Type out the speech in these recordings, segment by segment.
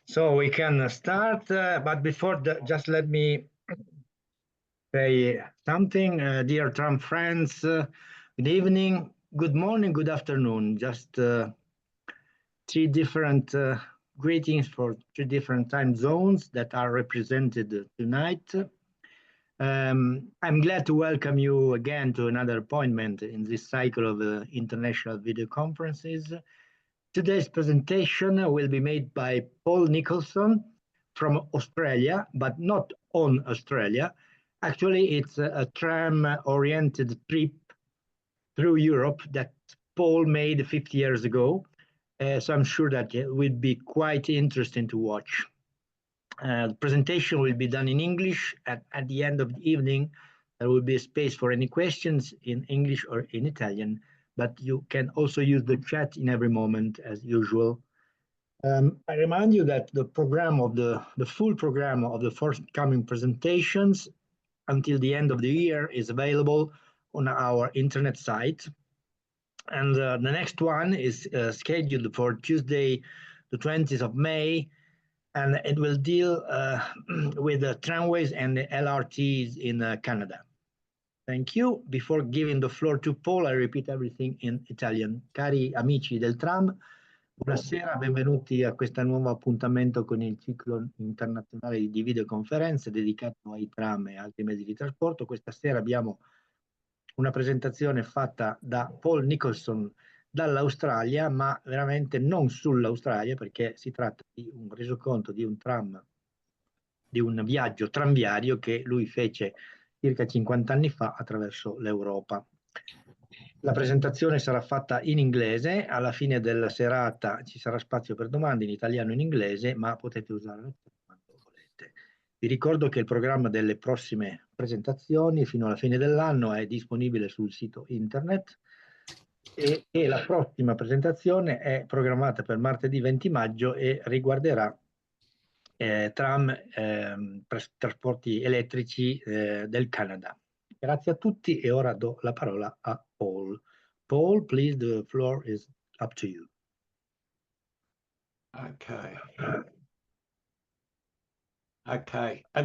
So we can start, but before just let me say something. Dear Tram friends, good evening, good morning, good afternoon. Just three different greetings for three different time zones that are represented tonight. I'm glad to welcome you again to another appointment in this cycle of international video conferences. Today's presentation will be made by Paul Nicholson from Australia, but not on Australia. Actually, it's a tram-oriented trip through Europe that Paul made 50 years ago. So I'm sure that it will be quite interesting to watch. The presentation will be done in English. At the end of the evening, there will be a space for any questions in English or in Italian, but you can also use the chat in every moment as usual. I remind you that the program of the full program of the forthcoming presentations until the end of the year is available on our internet site. And the next one is scheduled for Tuesday, the 20th of May, and it will deal with the tramways and the LRTs in Canada. Thank you. Before giving the floor to Paul, I repeat everything in Italian. Cari amici del tram, buonasera, benvenuti a questo nuovo appuntamento con il ciclo internazionale di videoconferenze dedicato ai tram e altri mezzi di trasporto. Questa sera abbiamo una presentazione fatta da Paul Nicholson dall'Australia, ma veramente non sull'Australia, perché si tratta di un resoconto di un tram, di un viaggio tranviario che lui fece circa 50 anni fa attraverso l'Europa. La presentazione sarà fatta in inglese, alla fine della serata ci sarà spazio per domande in italiano e in inglese, ma potete usare la chat quando volete. Vi ricordo che il programma delle prossime presentazioni fino alla fine dell'anno è disponibile sul sito internet e la prossima presentazione è programmata per martedì 20 maggio e riguarderà tram, trasporti elettrici del Canada. Grazie a tutti e ora do la parola a Paul. Paul, please, the floor is up to you. Okay.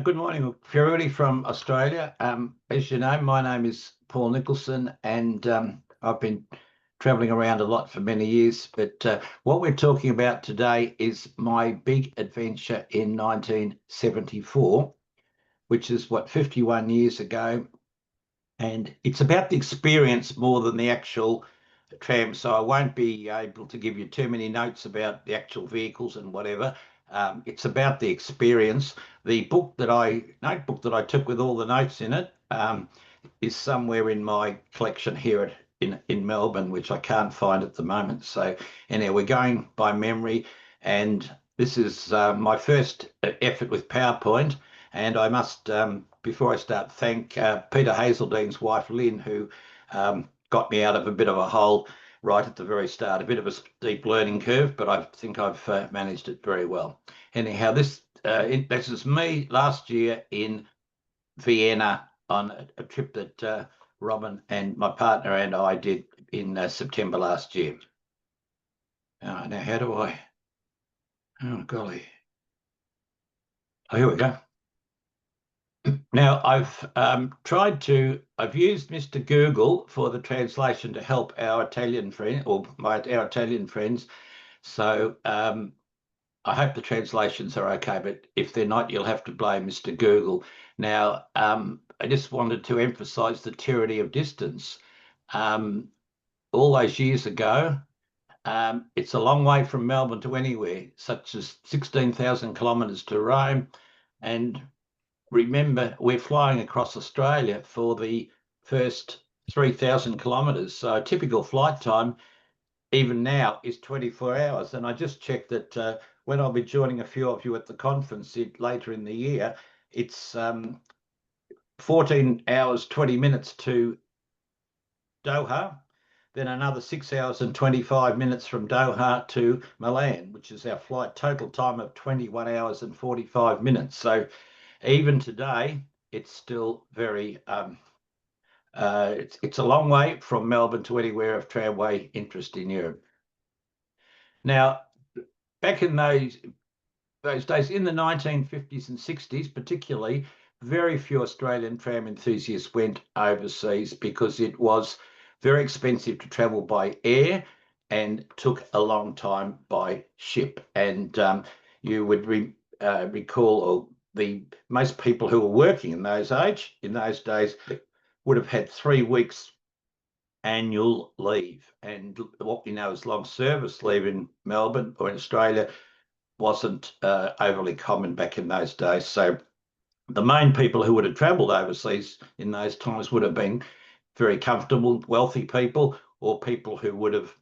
Good morning, everybody from Australia. As you know, my name is Paul Nicholson, and I've been travelling around a lot for many years. But what we're talking about today is my big adventure in 1974, which is, 51 years ago. And it's about the experience more than the actual tram. So I won't be able to give you too many notes about the actual vehicles and whatever. It's about the experience. The notebook that I took with all the notes in it is somewhere in my collection here in Melbourne, which I can't find at the moment. So anyway, we're going by memory, and this is my first effort with PowerPoint. And I must, before I start, thank Peter Hazeldene's wife, Lynn, who got me out of a bit of a hole right at the very start. A bit of a steep learning curve, but I think I've managed it very well. Anyhow, this is me last year in Vienna on a trip that Robyn and my partner and I did in September last year. Now, how do I? Oh, golly. Oh, here we go. Now, I've used Mr. Google for the translation to help our Italian friend or our Italian friends. So I hope the translations are okay, but if they're not, you'll have to blame Mr. Google. Now, I just wanted to emphasize the tyranny of distance. All those years ago, it's a long way from Melbourne to anywhere, such as 16,000 kilometres to Rome. And remember, we're flying across Australia for the first 3,000 kilometres. So a typical flight time, even now, is 24 hours. And I just checked that when I'll be joining a few of you at the conference later in the year, it's 14 hours, 20 minutes to Doha, then another 6 hours and 25 minutes from Doha to Milan, which is our flight total time of 21 hours and 45 minutes. So even today, it's still very, it's a long way from Melbourne to anywhere of tramway interest in Europe. Now, back in those, those days in the 1950s and 60s, particularly, very few Australian tram enthusiasts went overseas because it was very expensive to travel by air and took a long time by ship. And you would recall, or most people who were working in those days would have had 3 weeks annual leave. And what we know as long service leave in Melbourne or in Australia wasn't overly common back in those days. So the main people who would have travelled overseas in those times would have been very comfortable, wealthy people, or people who would have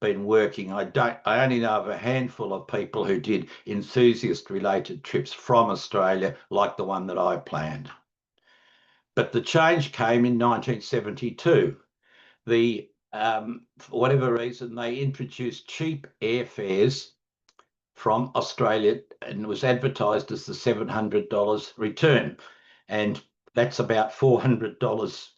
been working. I only know of a handful of people who did enthusiast-related trips from Australia, like the one that I planned. But the change came in 1972. For whatever reason, they introduced cheap airfares from Australia, and was advertised as the $700 return, and that's about $400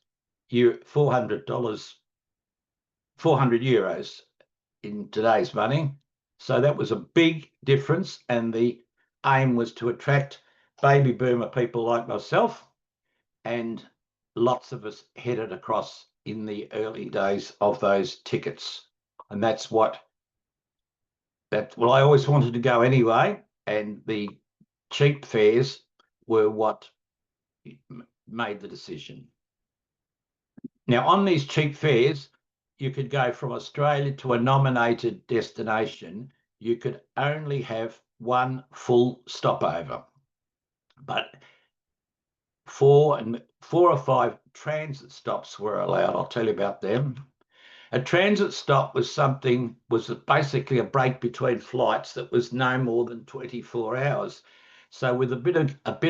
in today's money. So that was a big difference, and the aim was to attract baby boomer people like myself, and lots of us headed across in the early days of those tickets, and that's what I always wanted to go anyway, and the cheap fares were what made the decision. Now, on these cheap fares, you could go from Australia to a nominated destination. You could only have one full stopover, but 4 or 5 transit stops were allowed. I'll tell you about them. A transit stop was basically a break between flights that was no more than 24 hours. So with a bit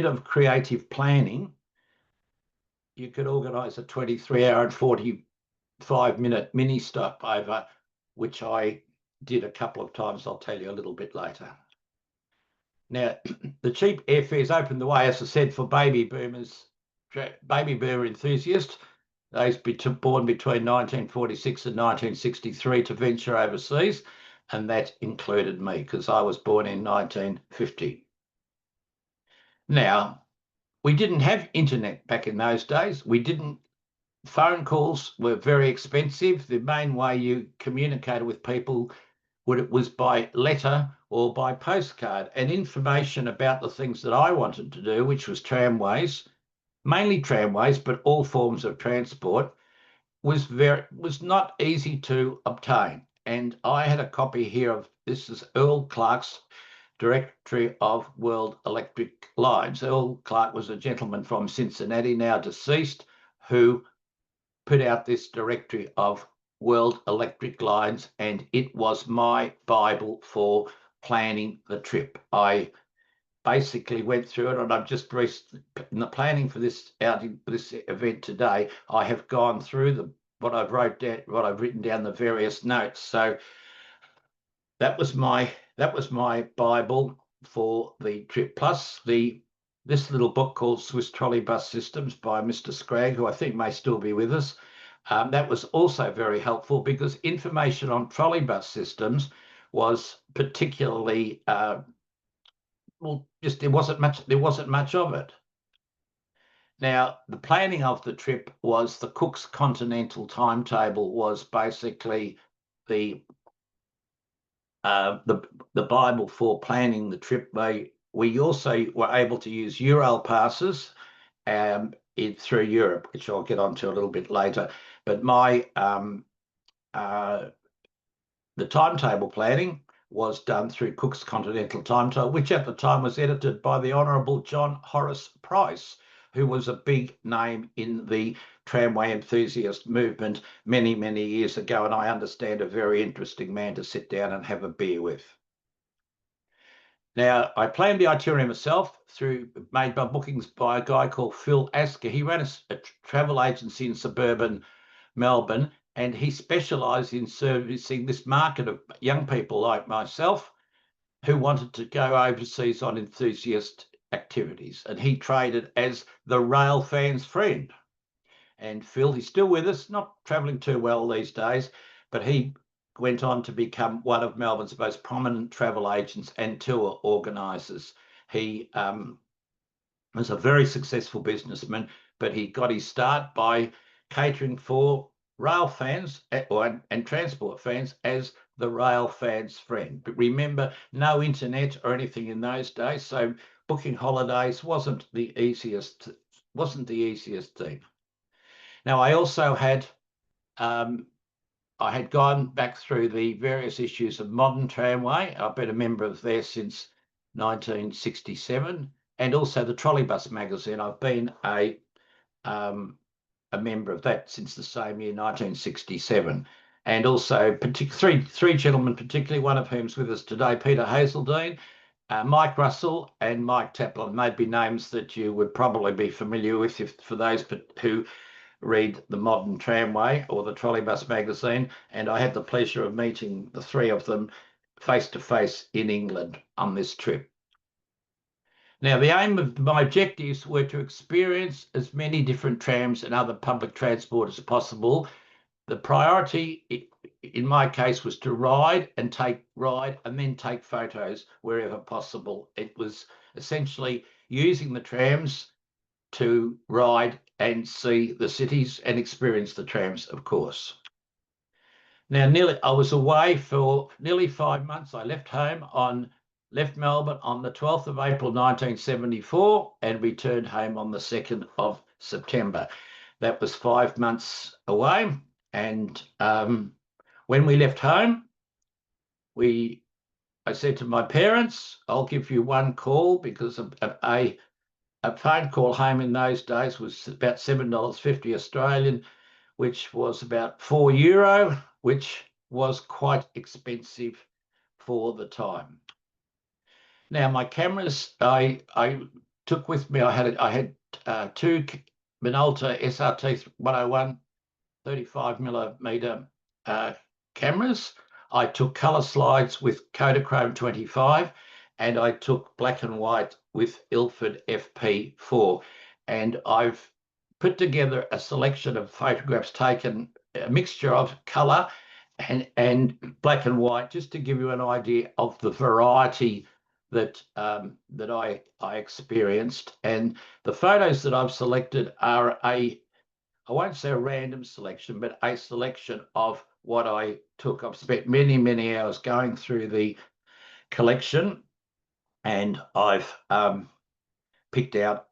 of creative planning, you could organise a 23-hour and 45-minute mini stopover, which I did a couple of times. I'll tell you a little bit later. Now, the cheap airfares opened the way, as I said, for baby boomer enthusiasts, those born between 1946 and 1963, to venture overseas, and that included me because I was born in 1950. Now, we didn't have internet back in those days. Phone calls were very expensive. The main way you communicated with people was by letter or by postcard, and information about the things that I wanted to do, which was tramways, mainly tramways, but all forms of transport, was not easy to obtain. And I had a copy here of, this is Earl Clark's Directory of World Electric Lines. Earl Clark was a gentleman from Cincinnati, now deceased, who put out this directory of World Electric Lines, and it was my Bible for planning the trip. I basically went through it, and I've just in the planning for this outing, for this event today, I have gone through what I've written down, the various notes. So that was my Bible for the trip. Plus this little book called Swiss Trolley Bus Systems by Mr. Scragg, who I think may still be with us. That was also very helpful because information on trolley bus systems was particularly there wasn't much of it. Now, the planning of the trip was the Cook's Continental Timetable was basically the Bible for planning the trip. We also were able to use Eurail passes through Europe, which I'll get onto a little bit later. But the timetable planning was done through Cook's Continental Timetable, which at the time was edited by the Honourable John Horace Price, who was a big name in the tramway enthusiast movement many, many years ago, and I understand a very interesting man to sit down and have a beer with. Now, I planned the itinerary myself, made by bookings by a guy called Phil Asker. He ran a travel agency in suburban Melbourne, and he specialised in servicing this market of young people like myself who wanted to go overseas on enthusiast activities. And he traded as the rail fan's friend. And Phil, he's still with us, not travelling too well these days, but he went on to become one of Melbourne's most prominent travel agents and tour organisers. He was a very successful businessman, but he got his start by catering for rail fans and transport fans as the rail fans' friend. But remember, no internet or anything in those days, so booking holidays wasn't the easiest thing. Now, I also had gone back through the various issues of Modern Tramway. I've been a member of there since 1967, and also the Trolleybus magazine. I've been a member of that since the same year, 1967. And also three gentlemen, particularly one of whom's with us today, Peter Hazeldine, Mike Russell and Mike Taplin. They'd be names that you would probably be familiar with for those who read the Modern Tramway or the Trolleybus magazine. And I had the pleasure of meeting the three of them face to face in England on this trip. Now, the aim of my objectives were to experience as many different trams and other public transport as possible. The priority, in my case, was to ride and then take photos wherever possible. It was essentially using the trams to ride and see the cities and experience the trams, of course. Now, I was away for nearly 5 months. I left Melbourne on the 12th of April 1974 and returned home on the 2nd of September. That was 5 months away. And when we left home, I said to my parents, I'll give you one call, because a phone call home in those days was about $7.50 Australian, which was about €4, which was quite expensive for the time. Now, my cameras I took with me. I had two Minolta SRT 101 35mm cameras. I took colour slides with Kodachrome 25, and I took black and white with Ilford FP4. And I've put together a selection of photographs taken, a mixture of colour and black and white, just to give you an idea of the variety that I experienced. And the photos that I've selected are I won't say a random selection, but a selection of what I took. I've spent many, many hours going through the collection, and I've picked out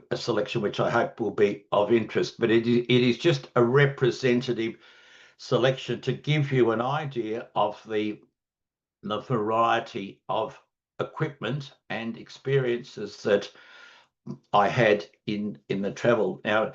a selection which I hope will be of interest. But it is just a representative selection to give you an idea of the variety of equipment and experiences that I had in the travel. Now,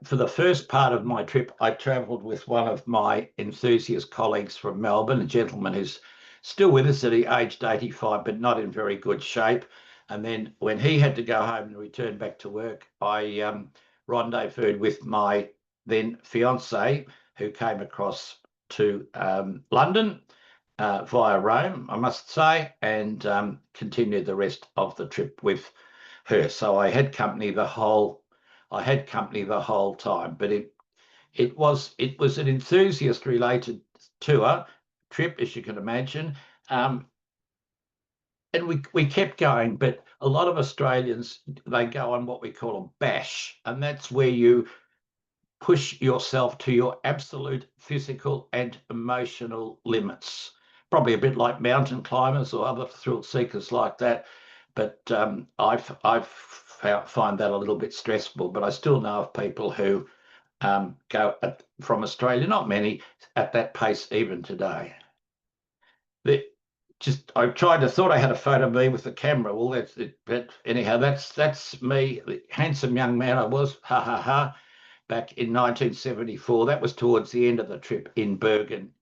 for the first part of my trip, I travelled with one of my enthusiast colleagues from Melbourne, a gentleman who's still with us, aged 85, but not in very good shape. And then when he had to go home and return back to work, I rendezvoused with my then fiancée, who came across to London via Rome, I must say, and continued the rest of the trip with her. So I had company the whole time. But it was an enthusiast related trip, as you can imagine. And we kept going, but a lot of Australians, they go on what we call a bash, and that's where you push yourself to your absolute physical and emotional limits. Probably a bit like mountain climbers or other thrill seekers like that. But I've find that a little bit stressful. But I still know of people who go from Australia, not many, at that pace even today. I thought I had a photo of me with the camera. Well, that's it. But anyhow, that's me, the handsome young man I was, back in 1974. That was towards the end of the trip in Bergen,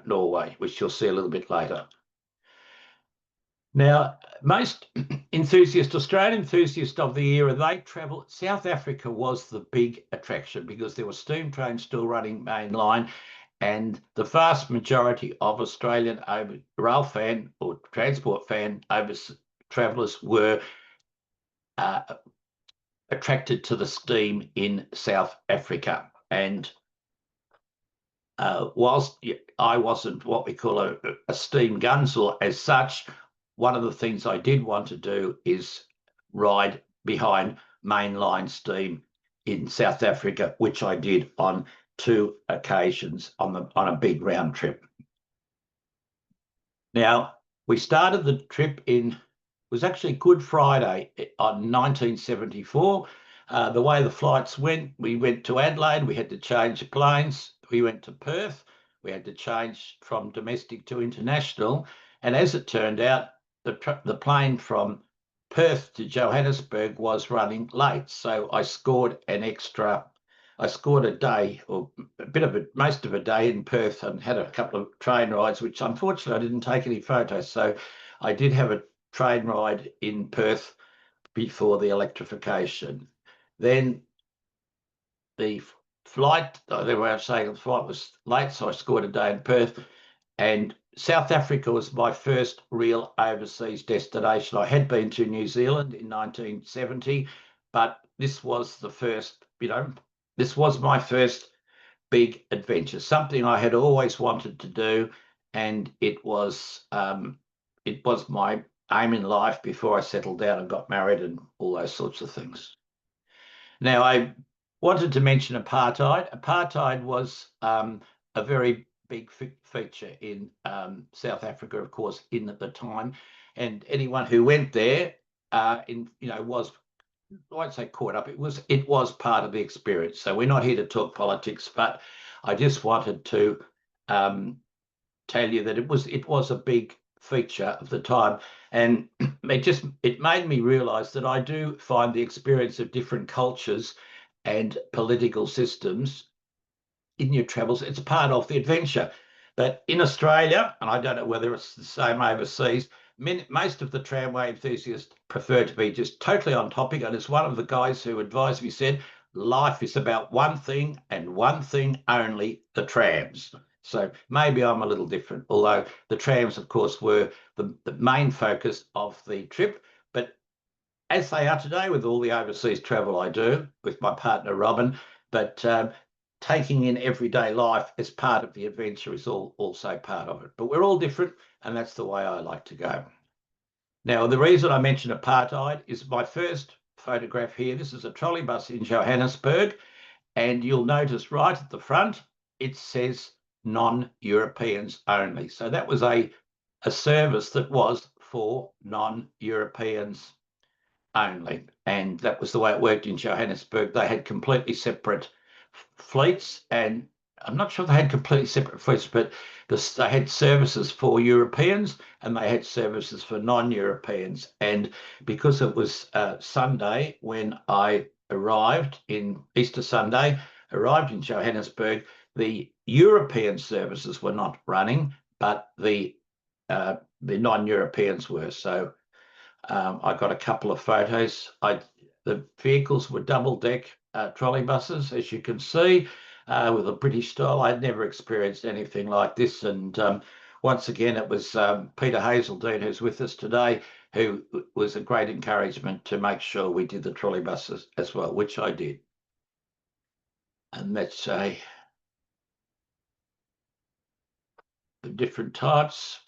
Norway, which you'll see a little bit later. Now, most Australian enthusiasts of the era, they travel. South Africa was the big attraction because there were steam trains still running mainline, and the vast majority of Australian rail fan or transport fan travellers were attracted to the steam in South Africa. And whilst I wasn't what we call a steam gunsel as such, one of the things I did want to do is ride behind mainline steam in South Africa, which I did on 2 occasions on a big round trip. Now, we started the trip it was actually Good Friday on 1974. The way the flights went, we went to Adelaide, we had to change planes. We went to Perth, we had to change from domestic to international. And as it turned out, the plane from Perth to Johannesburg was running late. So I scored a day, or most of a day in Perth, and had a couple of train rides, which unfortunately I didn't take any photos. So I did have a train ride in Perth before the electrification. Then the flight, the way of saying the flight was late, so I scored a day in Perth. And South Africa was my first real overseas destination. I had been to New Zealand in 1970, but this was the first, this was my first big adventure, something I had always wanted to do, and it was my aim in life before I settled down and got married and all those sorts of things. Now, I wanted to mention apartheid. Apartheid was a very big feature in South Africa, of course, at the time, and anyone who went there, was, I won't say caught up. It was part of the experience. So we're not here to talk politics, but I just wanted to tell you that it was a big feature of the time, and it made me realise that I do find the experience of different cultures and political systems in your travels, it's part of the adventure. But in Australia, and I don't know whether it's the same overseas, most of the tramway enthusiasts prefer to be just totally on topic. And as one of the guys who advised me said, life is about one thing and one thing only, the trams. So maybe I'm a little different, although the trams, of course, were the main focus of the trip. But as they are today with all the overseas travel I do with my partner, Robyn, but taking in everyday life as part of the adventure is also part of it. But we're all different, and that's the way I like to go. Now, the reason I mention apartheid is my first photograph here. This is a trolley bus in Johannesburg, and you'll notice right at the front, it says non-Europeans only. So that was a service that was for non-Europeans only. And that was the way it worked in Johannesburg. They had completely separate fleets, and I'm not sure they had completely separate fleets, but they had services for Europeans and they had services for non-Europeans. And because it was Sunday when I arrived, Easter Sunday, arrived in Johannesburg, the European services were not running, but the non-Europeans were. So I got a couple of photos. The vehicles were double-deck trolley buses, as you can see, with a British style. I'd never experienced anything like this. And once again, it was Peter Hazeldine, who's with us today, who was a great encouragement to make sure we did the trolley buses as well, which I did. And that's the different types.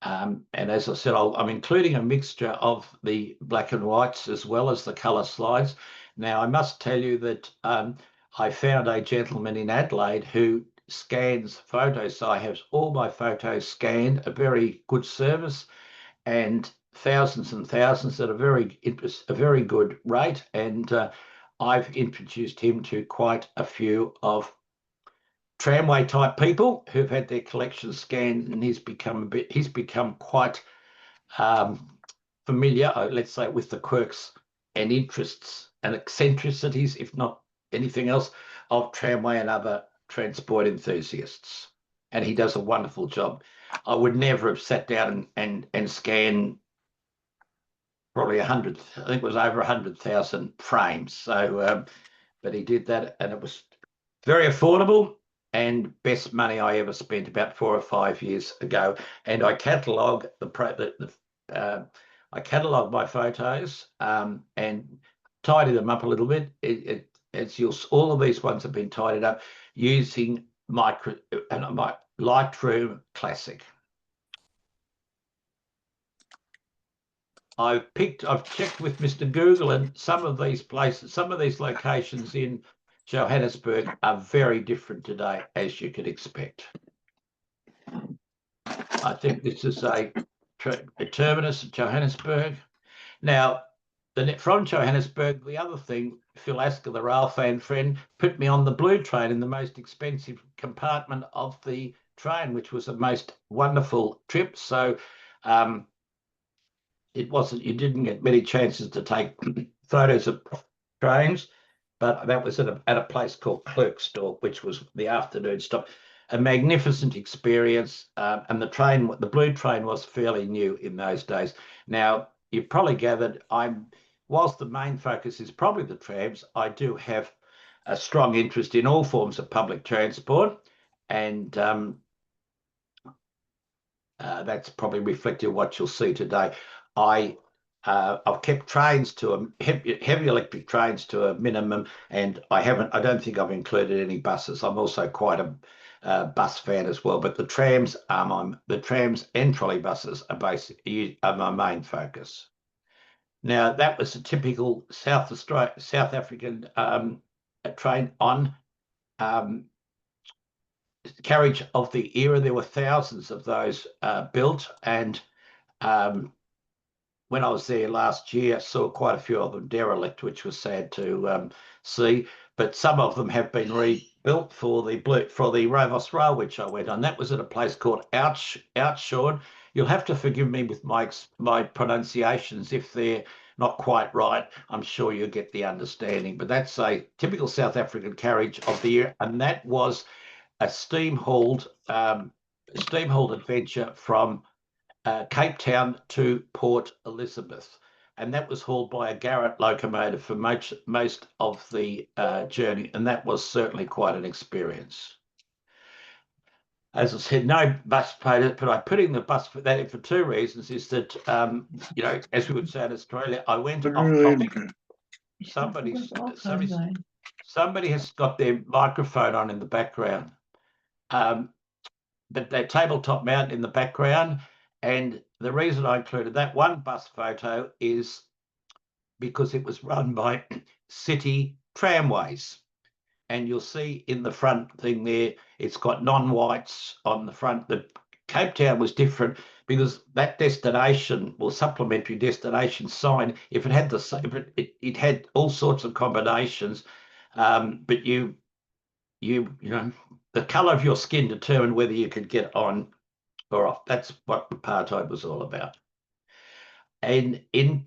And as I said, I'm including a mixture of the black and whites as well as the colour slides. Now, I must tell you that I found a gentleman in Adelaide who scans photos. So I have all my photos scanned, a very good service, and thousands and thousands at a very good rate. And I've introduced him to quite a few of tramway type people who've had their collections scanned, and he's become quite familiar, let's say, with the quirks and interests and eccentricities, if not anything else, of tramway and other transport enthusiasts. And he does a wonderful job. I would never have sat down and scanned probably 100, I think it was over 100,000 frames. So, but he did that, and it was very affordable and best money I ever spent about 4 or 5 years ago. And I catalogue I catalogue my photos and tidy them up a little bit. All of these ones have been tidied up using Lightroom Classic. I've checked with Mr. Google, and some of these places, some of these locations in Johannesburg are very different today, as you could expect. I think this is a terminus at Johannesburg. Now, from Johannesburg, the other thing, Phil Asker, the rail fan friend, put me on the blue train in the most expensive compartment of the train, which was a most wonderful trip. So you didn't get many chances to take photos of trains, but that was at a place called Klerksdorp, which was the afternoon stop. A magnificent experience, and the blue train was fairly new in those days. Now, you've probably gathered, whilst the main focus is probably the trams, I do have a strong interest in all forms of public transport, and that's probably reflective of what you'll see today. I've kept trains to heavy electric trains to a minimum, and I don't think I've included any buses. I'm also quite a bus fan as well, but the trams and trolley buses are my main focus. Now, that was a typical South African train on carriage of the era. There were thousands of those built, and when I was there last year, I saw quite a few of them derelict, which was sad to see. But some of them have been rebuilt for the Rovos Rail, which I went on. That was at a place called Oudtshoorn. You'll have to forgive me with my pronunciations if they're not quite right. I'm sure you'll get the understanding. But that's a typical South African carriage of the year, and that was a steam-hauled adventure from Cape Town to Port Elizabeth, and that was hauled by a Garrett locomotive for most of the journey, and that was certainly quite an experience. As I said, no bus photos, but I put in the bus for that in for two reasons. Is that as we would say in Australia, I went off topic. Somebody has got their microphone on in the background, but their tabletop mountain in the background. And the reason I included that one bus photo is because it was run by City Tramways. And you'll see in the front thing there, it's got non-whites on the front. The Cape Town was different because that destination, or supplementary destination sign, if it had it had all sorts of combinations, but the colour of your skin determined whether you could get on or off. That's what apartheid was all about. And I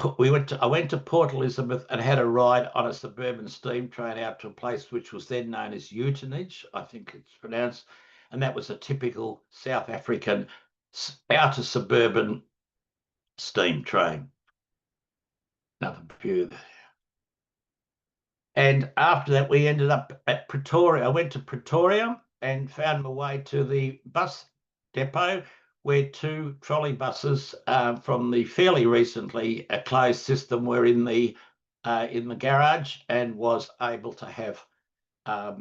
went to Port Elizabeth and had a ride on a suburban steam train out to a place which was then known as Uitenhage, I think it's pronounced, and that was a typical South African outer suburban steam train. Another view there. And after that, we ended up at Pretoria. I went to Pretoria and found my way to the bus depot, where two trolley buses from the fairly recently closed system were in the garage, and was able to have a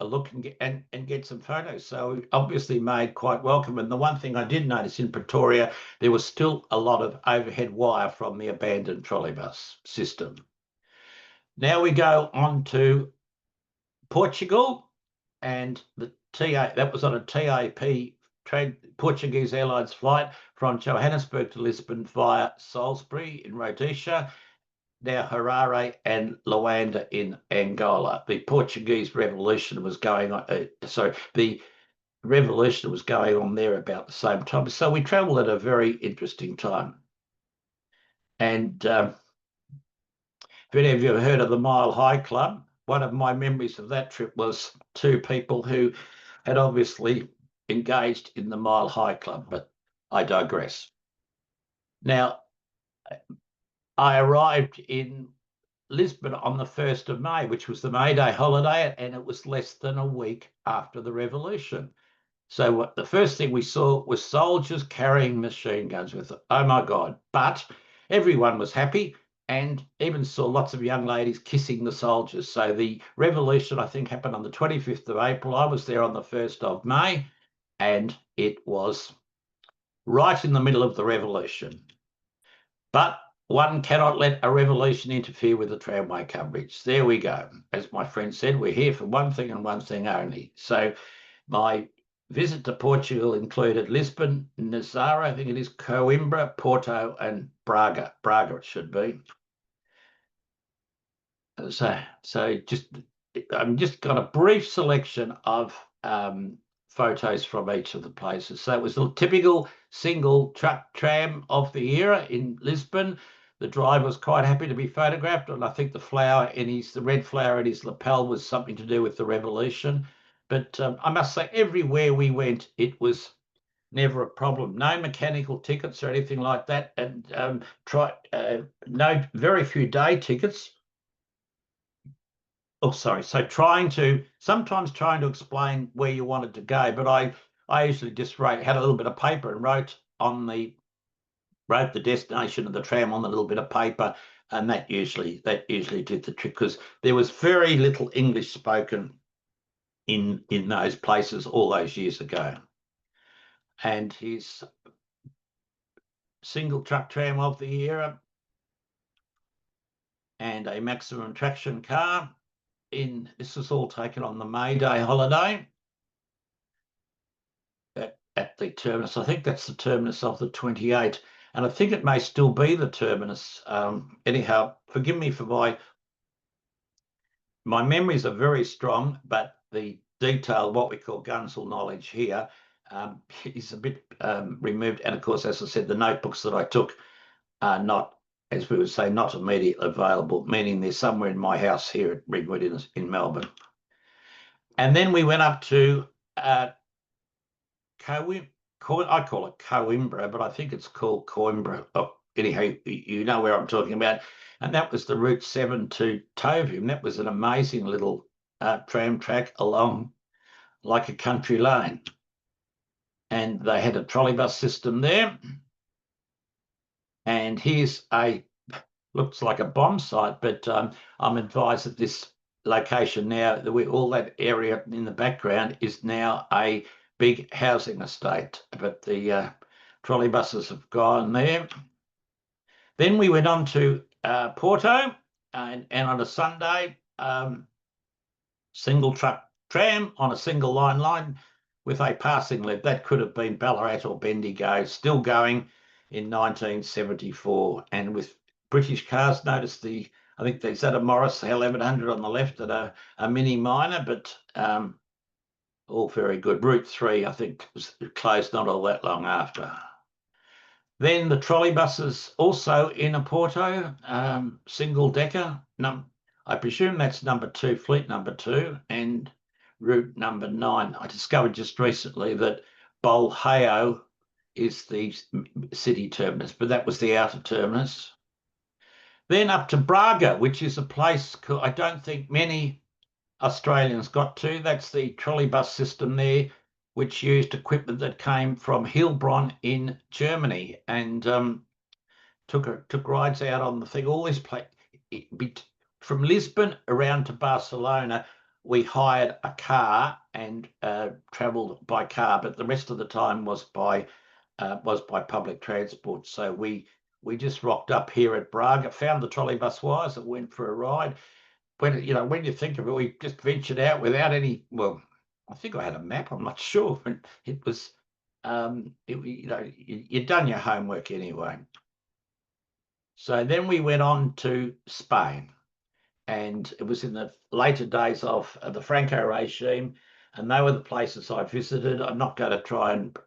look and get some photos. So obviously made quite welcome. And the one thing I did notice in Pretoria, there was still a lot of overhead wire from the abandoned trolley bus system. Now we go on to Portugal, and that was on a TAP, Portuguese Airlines flight from Johannesburg to Lisbon via Salisbury in Rhodesia, now Harare and Luanda in Angola. The Portuguese Revolution was going on. The revolution was going on there about the same time. So we travelled at a very interesting time. And if any of you have heard of the Mile High Club, one of my memories of that trip was two people who had obviously engaged in the Mile High Club, but I digress. Now, I arrived in Lisbon on the 1st of May, which was the May Day holiday, and it was less than a week after the revolution. So the first thing we saw was soldiers carrying machine guns with them. Oh my God. But everyone was happy, and even saw lots of young ladies kissing the soldiers. So the revolution, I think, happened on the 25th of April. I was there on the 1st of May, and it was right in the middle of the revolution. But one cannot let a revolution interfere with the tramway coverage. There we go. As my friend said, we're here for one thing and one thing only. So my visit to Portugal included Lisbon, Nazaré, I think it is, Coimbra, Porto, and Braga. Braga it should be. So I'm just got a brief selection of photos from each of the places. So it was a typical single truck tram of the era in Lisbon. The driver was quite happy to be photographed, and I think the red flower in his lapel was something to do with the revolution. But I must say, everywhere we went, it was never a problem. No mechanical tickets or anything like that, and no very few day tickets. Oh, sorry. So sometimes trying to explain where you wanted to go, but I usually just had a little bit of paper and wrote the destination of the tram on the little bit of paper, and that usually did the trick, because there was very little English spoken in those places all those years ago. And his single truck tram of the era and a maximum traction car. This was all taken on the May Day holiday at the terminus. I think that's the terminus of the 28, and I think it may still be the terminus. Anyhow, forgive me for my memories are very strong, but the detail, what we call Gunsel knowledge here, is a bit removed. And of course, as I said, the notebooks that I took are not, as we would say, not immediately available, meaning they're somewhere in my house here at Ringwood in Melbourne. And then we went up to I call it Coimbra, but I think it's called Coimbra. Oh, anyhow, you know where I'm talking about. And that was the Route 7 to Tovium. That was an amazing little tram track along like a country lane. And they had a trolley bus system there. And here's looks like a bomb site, but I'm advised that this location now, all that area in the background is now a big housing estate, but the trolley buses have gone there. Then we went on to Porto, and on a Sunday, single truck tram on a single line with a passing lead. That could have been Ballarat or Bendigo, still going in 1974, and with British cars. Notice I think there's a Morris 1100 on the left and a Mini Minor, but all very good. Route 3, I think, was closed not all that long after. Then the trolley buses also in a Porto, single decker. I presume that's number 2, fleet number 2, and route number 9. I discovered just recently that Bolheo is the city terminus, but that was the outer terminus. Then up to Braga, which is a place I don't think many Australians got to. That's the trolley bus system there, which used equipment that came from Heilbronn in Germany, and took rides out on the thing. All this from Lisbon around to Barcelona, we hired a car and travelled by car, but the rest of the time was by public transport. So we just rocked up here at Braga, found the trolley bus wires, and went for a ride. When you think of it, we just ventured out without any. Well, I think I had a map. I'm not sure, but it was. You'd done your homework anyway. So then we went on to Spain, and it was in the later days of the Franco regime, and they were the places I visited. I'm not going to try and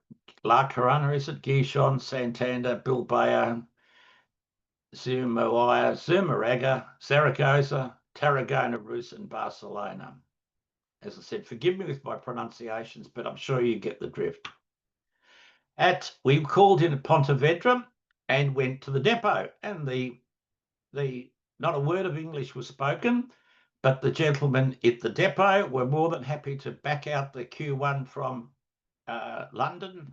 La Coruña, is it? Gijón, Santander, Bilbao, Zumarraga, Zaragoza, Tarragona, Rus, and Barcelona. As I said, forgive me with my pronunciations, but I'm sure you get the drift. We called in at Pontevedra and went to the depot, and not a word of English was spoken, but the gentlemen at the depot were more than happy to back out the Q1 from London,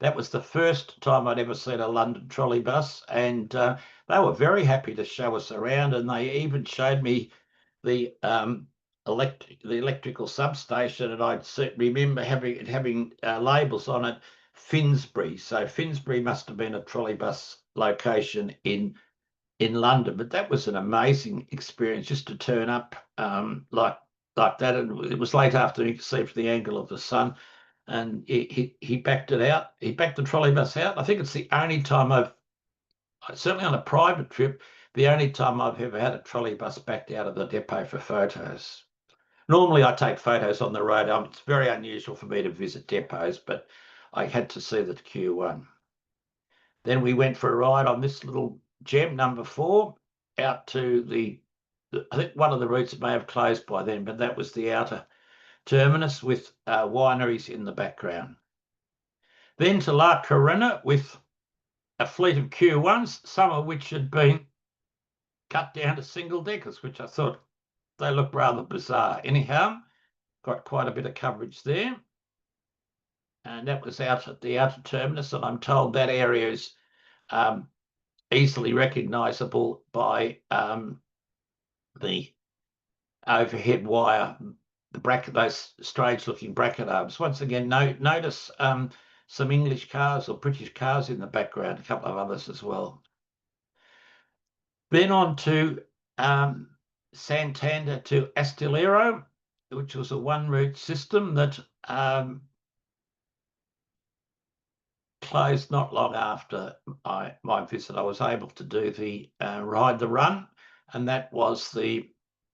That was the first time I'd ever seen a London trolley bus, and they were very happy to show us around, and they even showed me the electrical substation, and I remember having labels on it, Finsbury. So Finsbury must have been a trolley bus location in London, but that was an amazing experience just to turn up like that. And it was late afternoon, you could see from the angle of the sun, and he backed it out. He backed the trolley bus out. I think it's the only time certainly on a private trip, the only time I've ever had a trolley bus backed out of the depot for photos. Normally I take photos on the road. It's very unusual for me to visit depots, but I had to see the Q1. Then we went for a ride on this little gem, number 4, out to I think one of the routes may have closed by then, but that was the outer terminus with wineries in the background. Then to La Coruña with a fleet of Q1s, some of which had been cut down to single deckers, which I thought they looked rather bizarre. Anyhow, got quite a bit of coverage there. And that was out at the outer terminus, and I'm told that area is easily recognisable by the overhead wire, those strange-looking bracket arms. Once again, notice some English cars or British cars in the background, a couple of others as well. Then on to Santander to Astillero, which was a one-route system that closed not long after my visit. I was able to do the ride the run, and that was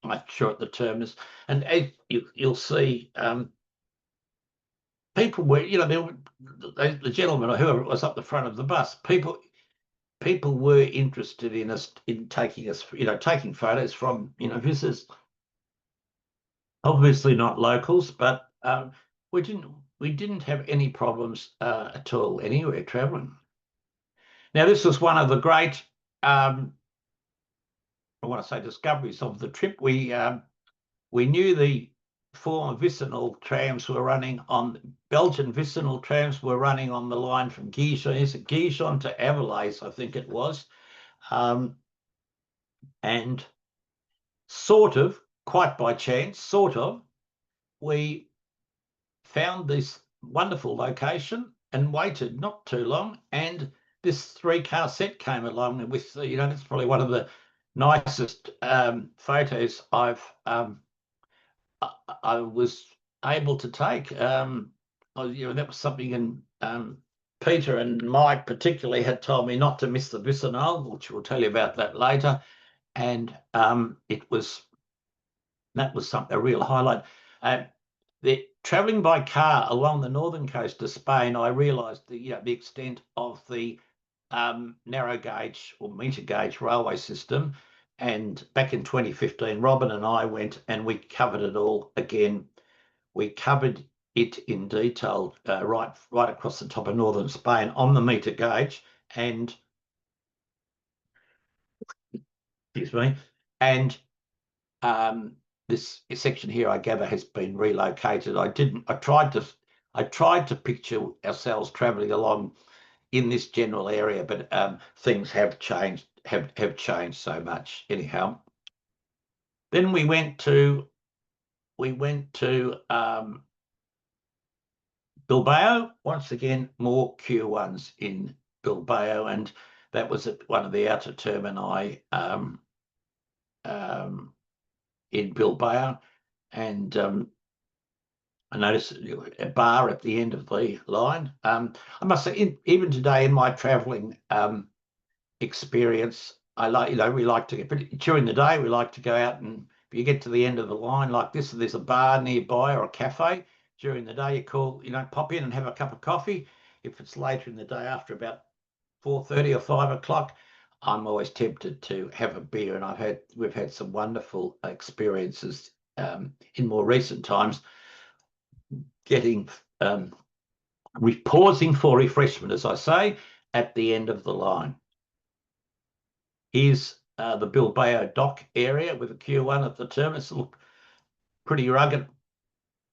I'm sure at the terminus. And as you'll see, people were, the gentleman or whoever was up the front of the bus, people were interested in taking photos from visitors. Obviously not locals, but we didn't have any problems at all anywhere travelling. Now, this was one of the great, I want to say, discoveries of the trip. We knew the former vicinal trams were running on, Belgian vicinal trams were running on the line from Nicholson to Avilés, I think it was. And sort of, quite by chance, we found this wonderful location and waited not too long, and this 3-car set came along with it's probably one of the nicest photos I was able to take. That was something, and Peter and Mike particularly had told me not to miss the vicinal, which we'll tell you about that later, and that was a real highlight. Travelling by car along the northern coast of Spain, I realised the extent of the narrow gauge or meter gauge railway system. And back in 2015, Robyn and I went and we covered it all again. We covered it in detail right across the top of northern Spain on the meter gauge, and excuse me, and this section here, I gather, has been relocated. I tried to picture ourselves travelling along in this general area, but things have changed so much. Anyhow, then we went to Bilbao. Once again, more Q1s in Bilbao, and that was at one of the outer termini in Bilbao, and I noticed a bar at the end of the line. I must say, even today in my travelling experience, we like to but during the day we like to go out, and if you get to the end of the line like this, there's a bar nearby or a cafe. During the day, you call, pop in and have a cup of coffee. If it's later in the day, after about 4:30 or 5 o'clock, I'm always tempted to have a beer, and we've had some wonderful experiences in more recent times, getting pausing for refreshment, as I say, at the end of the line. Here's the Bilbao dock area with a Q1 at the terminus. Look pretty rugged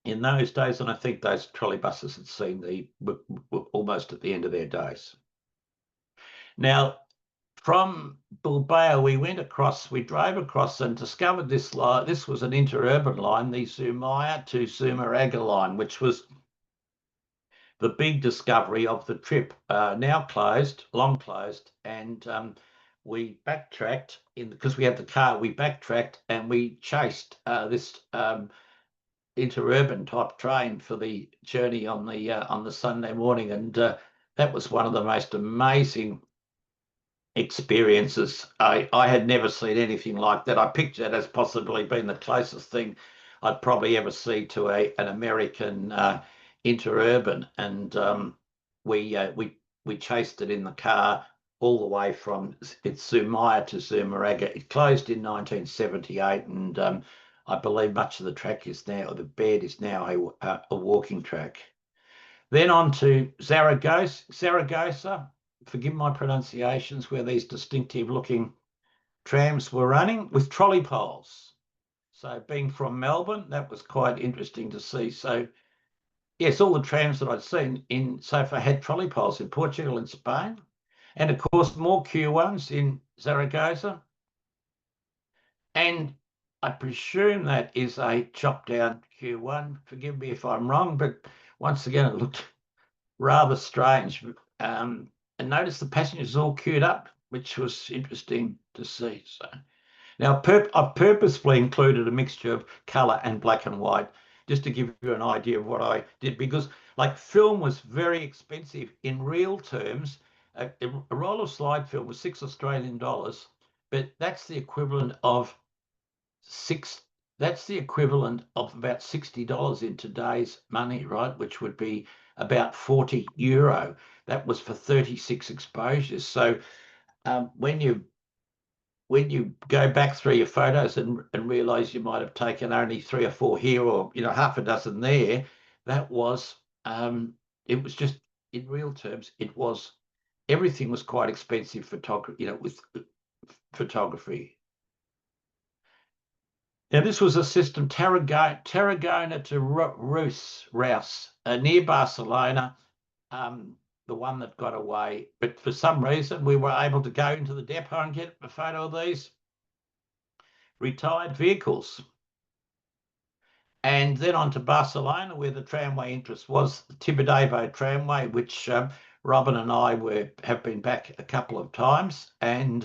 in those days, and I think those trolley buses had seen were almost at the end of their days. Now, from Bilbao, we drove across and discovered this line. This was an interurban line, the Zumaia to Zumarraga line, which was the big discovery of the trip. Now closed, long closed, and we backtracked because we had the car. We backtracked and we chased this interurban type train for the journey on the Sunday morning, and that was one of the most amazing experiences. I had never seen anything like that. I pictured it as possibly being the closest thing I'd probably ever see to an American interurban, and we chased it in the car all the way from Zumaia to Zumarraga. It closed in 1978, and I believe much of the track is now, or the bed is now a walking track. Then on to Zaragoza. Forgive my pronunciations, where these distinctive looking trams were running with trolley poles. So being from Melbourne, that was quite interesting to see. So yes, all the trams that I'd seen so far had trolley poles in Portugal and Spain. And of course, more Q1s in Zaragoza. And I presume that is a chopped down Q1. Forgive me if I'm wrong, but once again, it looked rather strange. And notice the passengers all queued up, which was interesting to see. So now I've purposefully included a mixture of colour and black and white, just to give you an idea of what I did, because like film was very expensive in real terms. A roll of slide film was $6 Australian, but that's the equivalent of about $60 in today's money, right? Which would be about €40. That was for 36 exposures. So when you go back through your photos and realise you might have taken only 3 or 4 here, or half a dozen there, that was it was just, in real terms, everything was quite expensive with photography. Now, this was a system, Tarragona to Reus, near Barcelona, the one that got away. But for some reason, we were able to go into the depot and get a photo of these retired vehicles. And then on to Barcelona, where the tramway interest was, the Tibidabo Tramway, which Robyn and I have been back a couple of times. And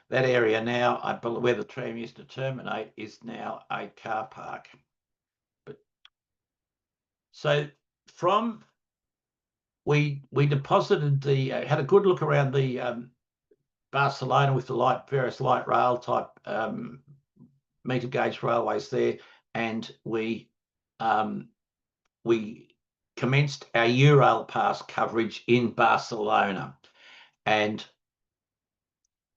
that area now, I believe, where the tram used to terminate, is now a car park. So we deposited had a good look around the Barcelona with the various light rail type meter gauge railways there, and we commenced our Eurail Pass coverage in Barcelona, and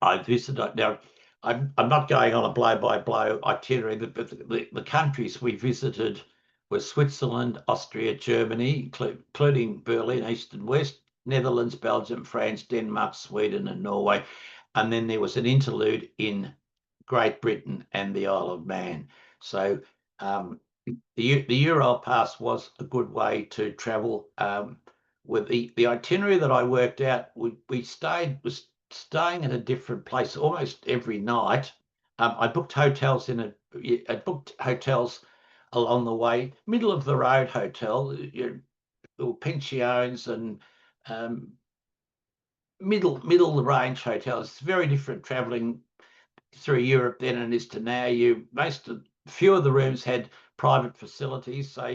I visited. Now, I'm not going on a blow-by-blow itinerary, but the countries we visited were Switzerland, Austria, Germany, including Berlin, East and West, Netherlands, Belgium, France, Denmark, Sweden, and Norway. And then there was an interlude in Great Britain and the Isle of Man. So the Eurail Pass was a good way to travel. With the itinerary that I worked out, was staying at a different place almost every night. I booked hotels along the way, middle of the road hotel, pensions and middle of the range hotels. It's very different traveling through Europe then and it is to now. Few of the rooms had private facilities, so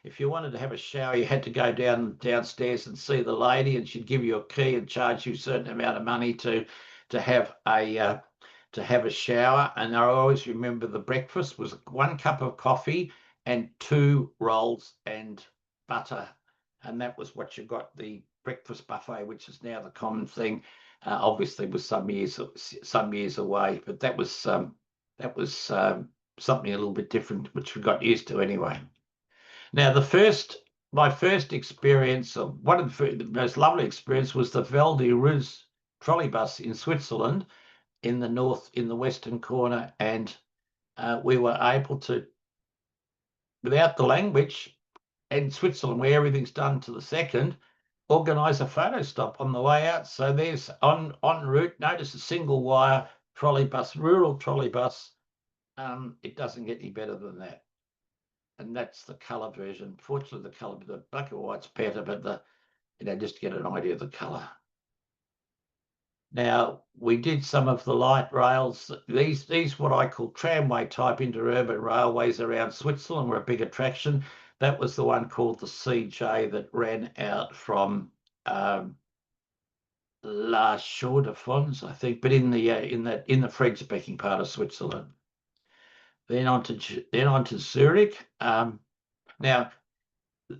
if you wanted to have a shower, you had to go downstairs and see the lady, and she'd give you a key and charge you a certain amount of money to have a shower. And I always remember the breakfast was 1 cup of coffee and 2 rolls and butter, and that was what you got, the breakfast buffet, which is now the common thing. Obviously, was some years away, but that was something a little bit different, which we got used to anyway. Now, my first experience, or one of the most lovely experience, was the Val de Ruz trolley bus in Switzerland, in the western corner, and we were able to, without the language, and Switzerland, where everything's done to the second, organise a photo stop on the way out. So there's en route, notice a single wire trolley bus, rural trolley bus. It doesn't get any better than that. And that's the colour version. Fortunately, the colour, the black and white's better, but just to get an idea of the colour. Now, we did some of the light rails. These what I call tramway type interurban railways around Switzerland were a big attraction. That was the one called the CJ that ran out from La Chaux-de-Fonds, I think, but in the French-speaking part of Switzerland. Then on to Zurich. Now,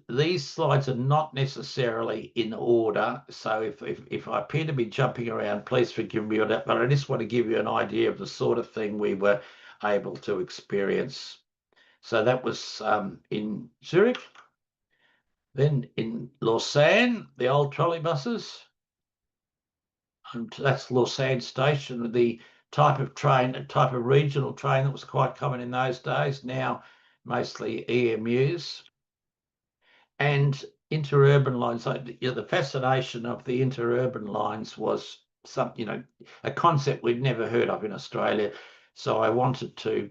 these slides are not necessarily in order, so if I appear to be jumping around, please forgive me on that, but I just want to give you an idea of the sort of thing we were able to experience. So that was in Zurich. Then in Lausanne, the old trolley buses. And that's Lausanne station, the type of train, a type of regional train that was quite common in those days, now mostly EMUs. And interurban lines, like the fascination of the interurban lines was a concept we'd never heard of in Australia. So I wanted to,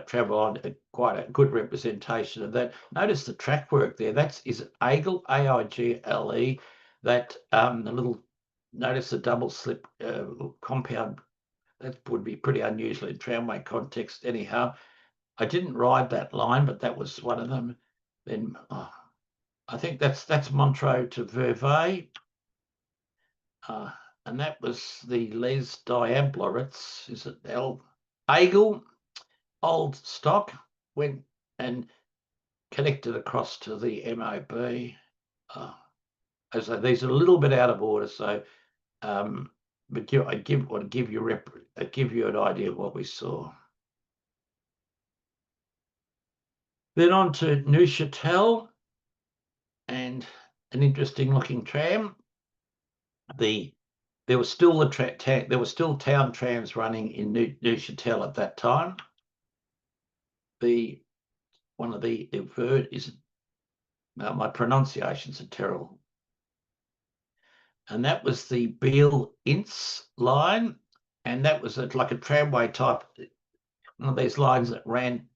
travel on quite a good representation of that. Notice the track work there. Is it AIGLE, AIGLE? That the little, notice the double slip compound. That would be pretty unusual in tramway context. Anyhow, I didn't ride that line, but that was one of them. Then I think that's Montreux to Vevey. And that was the Les Diablerets, is it AIGLE, old stock, went and connected across to the MOB. So these are a little bit out of order, so but I want to give you an idea of what we saw. Then on to Neuchâtel, and an interesting looking tram. There was still town trams running in Neuchâtel at that time. One of the word is, my pronunciations are terrible. And that was the Biel-Inz line, and that was like a tramway type, one of these lines that ran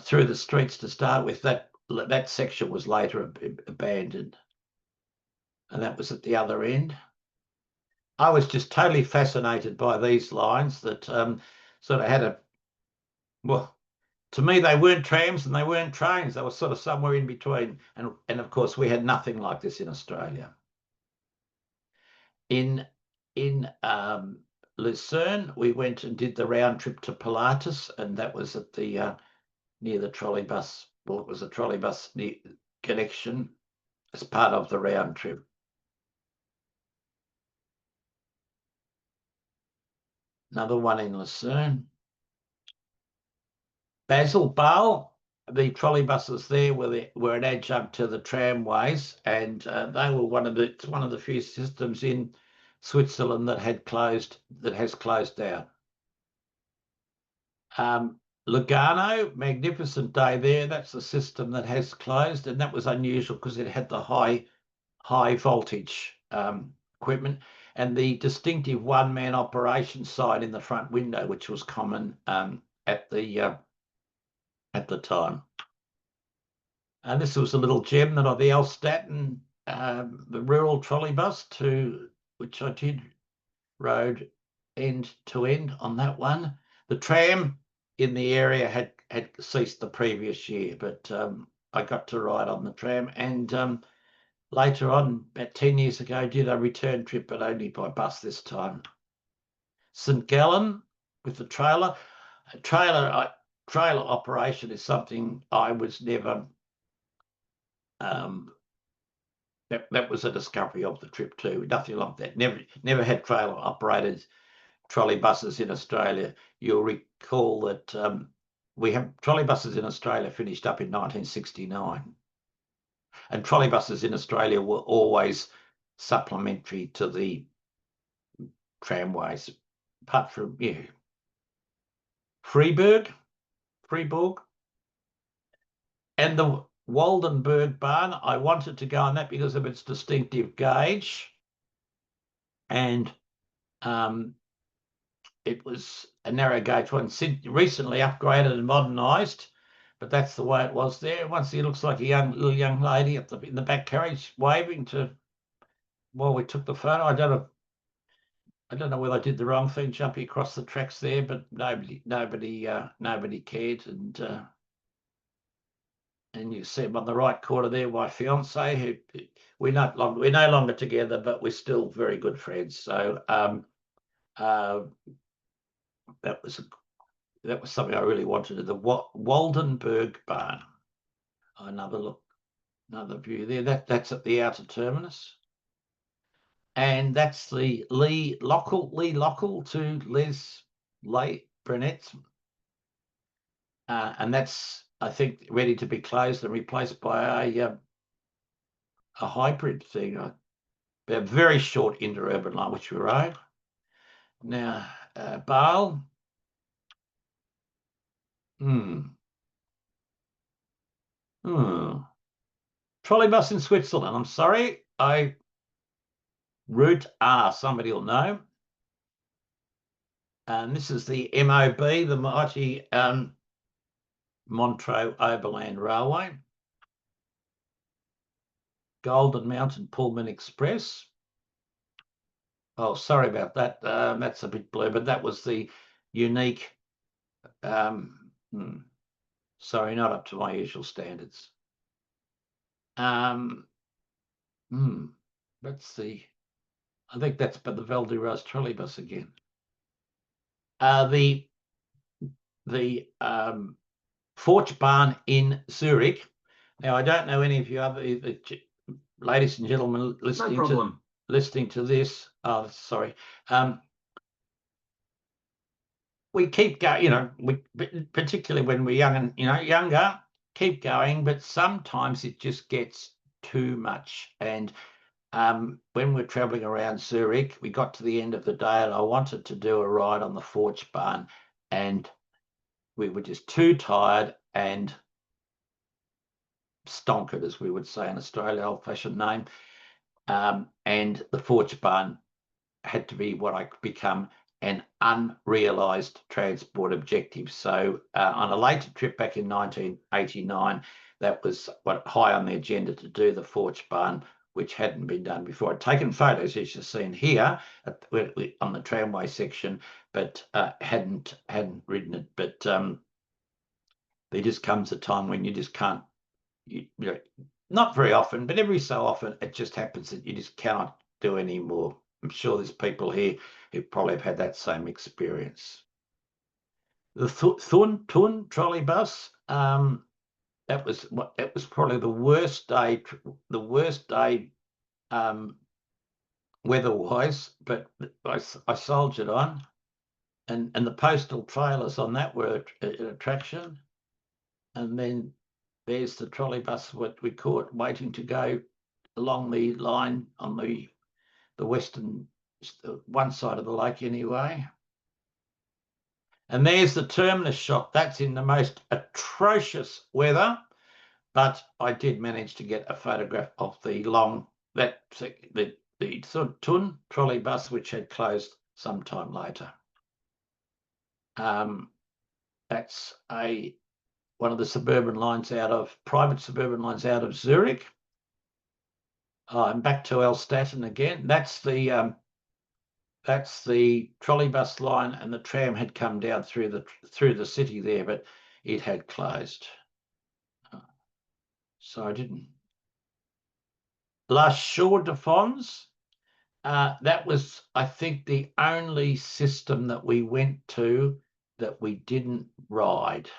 through the streets to start with. That section was later abandoned, and that was at the other end. I was just totally fascinated by these lines that sort of had well, to me, they weren't trams and they weren't trains. They were sort of somewhere in between. And of course, we had nothing like this in Australia. In Lucerne, we went and did the round trip to Pilatus, and that was at the near the trolley bus. Well, it was a trolley bus connection as part of the round trip. Another one in Lucerne. Basel, the trolley buses there were an adjunct to the tramways, and they were one of the few systems in Switzerland that has closed down. Lugano, magnificent day there. That's the system that has closed, and that was unusual because it had the high voltage equipment and the distinctive one-man operation sign in the front window, which was common at the time. And this was a little gem that the Elstatten, the rural trolley bus, to which I rode end to end on that one. The tram in the area had ceased the previous year, but I got to ride on the tram, and later on, about 10 years ago, did a return trip, but only by bus this time. St. Gallen with the trailer. Trailer operation is something I was never. That was a discovery of the trip too. Nothing like that. Never had trailer operated trolley buses in Australia. You'll recall that we have trolley buses in Australia finished up in 1969, and trolley buses in Australia were always supplementary to the tramways, apart from Freiburg, and Waldenburg barn. I wanted to go on that because of its distinctive gauge, and it was a narrow gauge one, recently upgraded and modernised, but that's the way it was there. Once it looks like a little young lady in the back carriage waving to while we took the photo. I don't know whether I did the wrong thing jumping across the tracks there, but nobody cared. And you see him on the right corner there, my fiance, who we're no longer together, but we're still very good friends. So that was something I really wanted to do. The Waldenburg barn. Another view there. That's at the outer terminus. And that's the Lee Lockall to Les Brunette. And that's, I think, ready to be closed and replaced by a hybrid thing. A very short interurban line, which we rode. Now, Bale. Trolley bus in Switzerland. I'm sorry. Route R, somebody will know. And this is the MOB, the mighty Montreux Overland Railway. Golden Mountain Pullman Express. Oh, sorry about that. That's a bit blue, but that was the unique. Sorry, not up to my usual standards. That's I think that's by the Val d'Europe trolleybus again. The Forge Barn in Zurich. Now, I don't know any of you other ladies and gentlemen listening to this. Oh, sorry. We keep going, particularly when we're young and younger, keep going, but sometimes it just gets too much. And when we're traveling around Zurich, we got to the end of the day and I wanted to do a ride on the Forge Barn, and we were just too tired and stonkered, as we would say in Australia, old-fashioned name. And the Forge Barn had to be what I could become an unrealised transport objective. So on a later trip back in 1989, that was high on the agenda to do the Forge Barn, which hadn't been done before. I'd taken photos, as you've seen here, on the tramway section, but hadn't ridden it. But there just comes a time when you just can't, not very often, but every so often, it just happens that you just cannot do any more. I'm sure there's people here who probably have had that same experience. The Thun trolley bus, that was probably the worst day weather-wise, but I soldiered on, and the postal trailers on that were an attraction. And then there's the trolley bus what we caught waiting to go along the line on the western one side of the lake anyway. And there's the terminus shop. That's in the most atrocious weather, but I did manage to get a photograph of the Thun trolley bus, which had closed sometime later. That's one of the private suburban lines out of Zurich. And back to Elstatten again. That's the trolley bus line, and the tram had come down through the city there, but it had closed. So I didn't. La Chaux de Fonds, that was, I think, the only system that we went to that we didn't ride.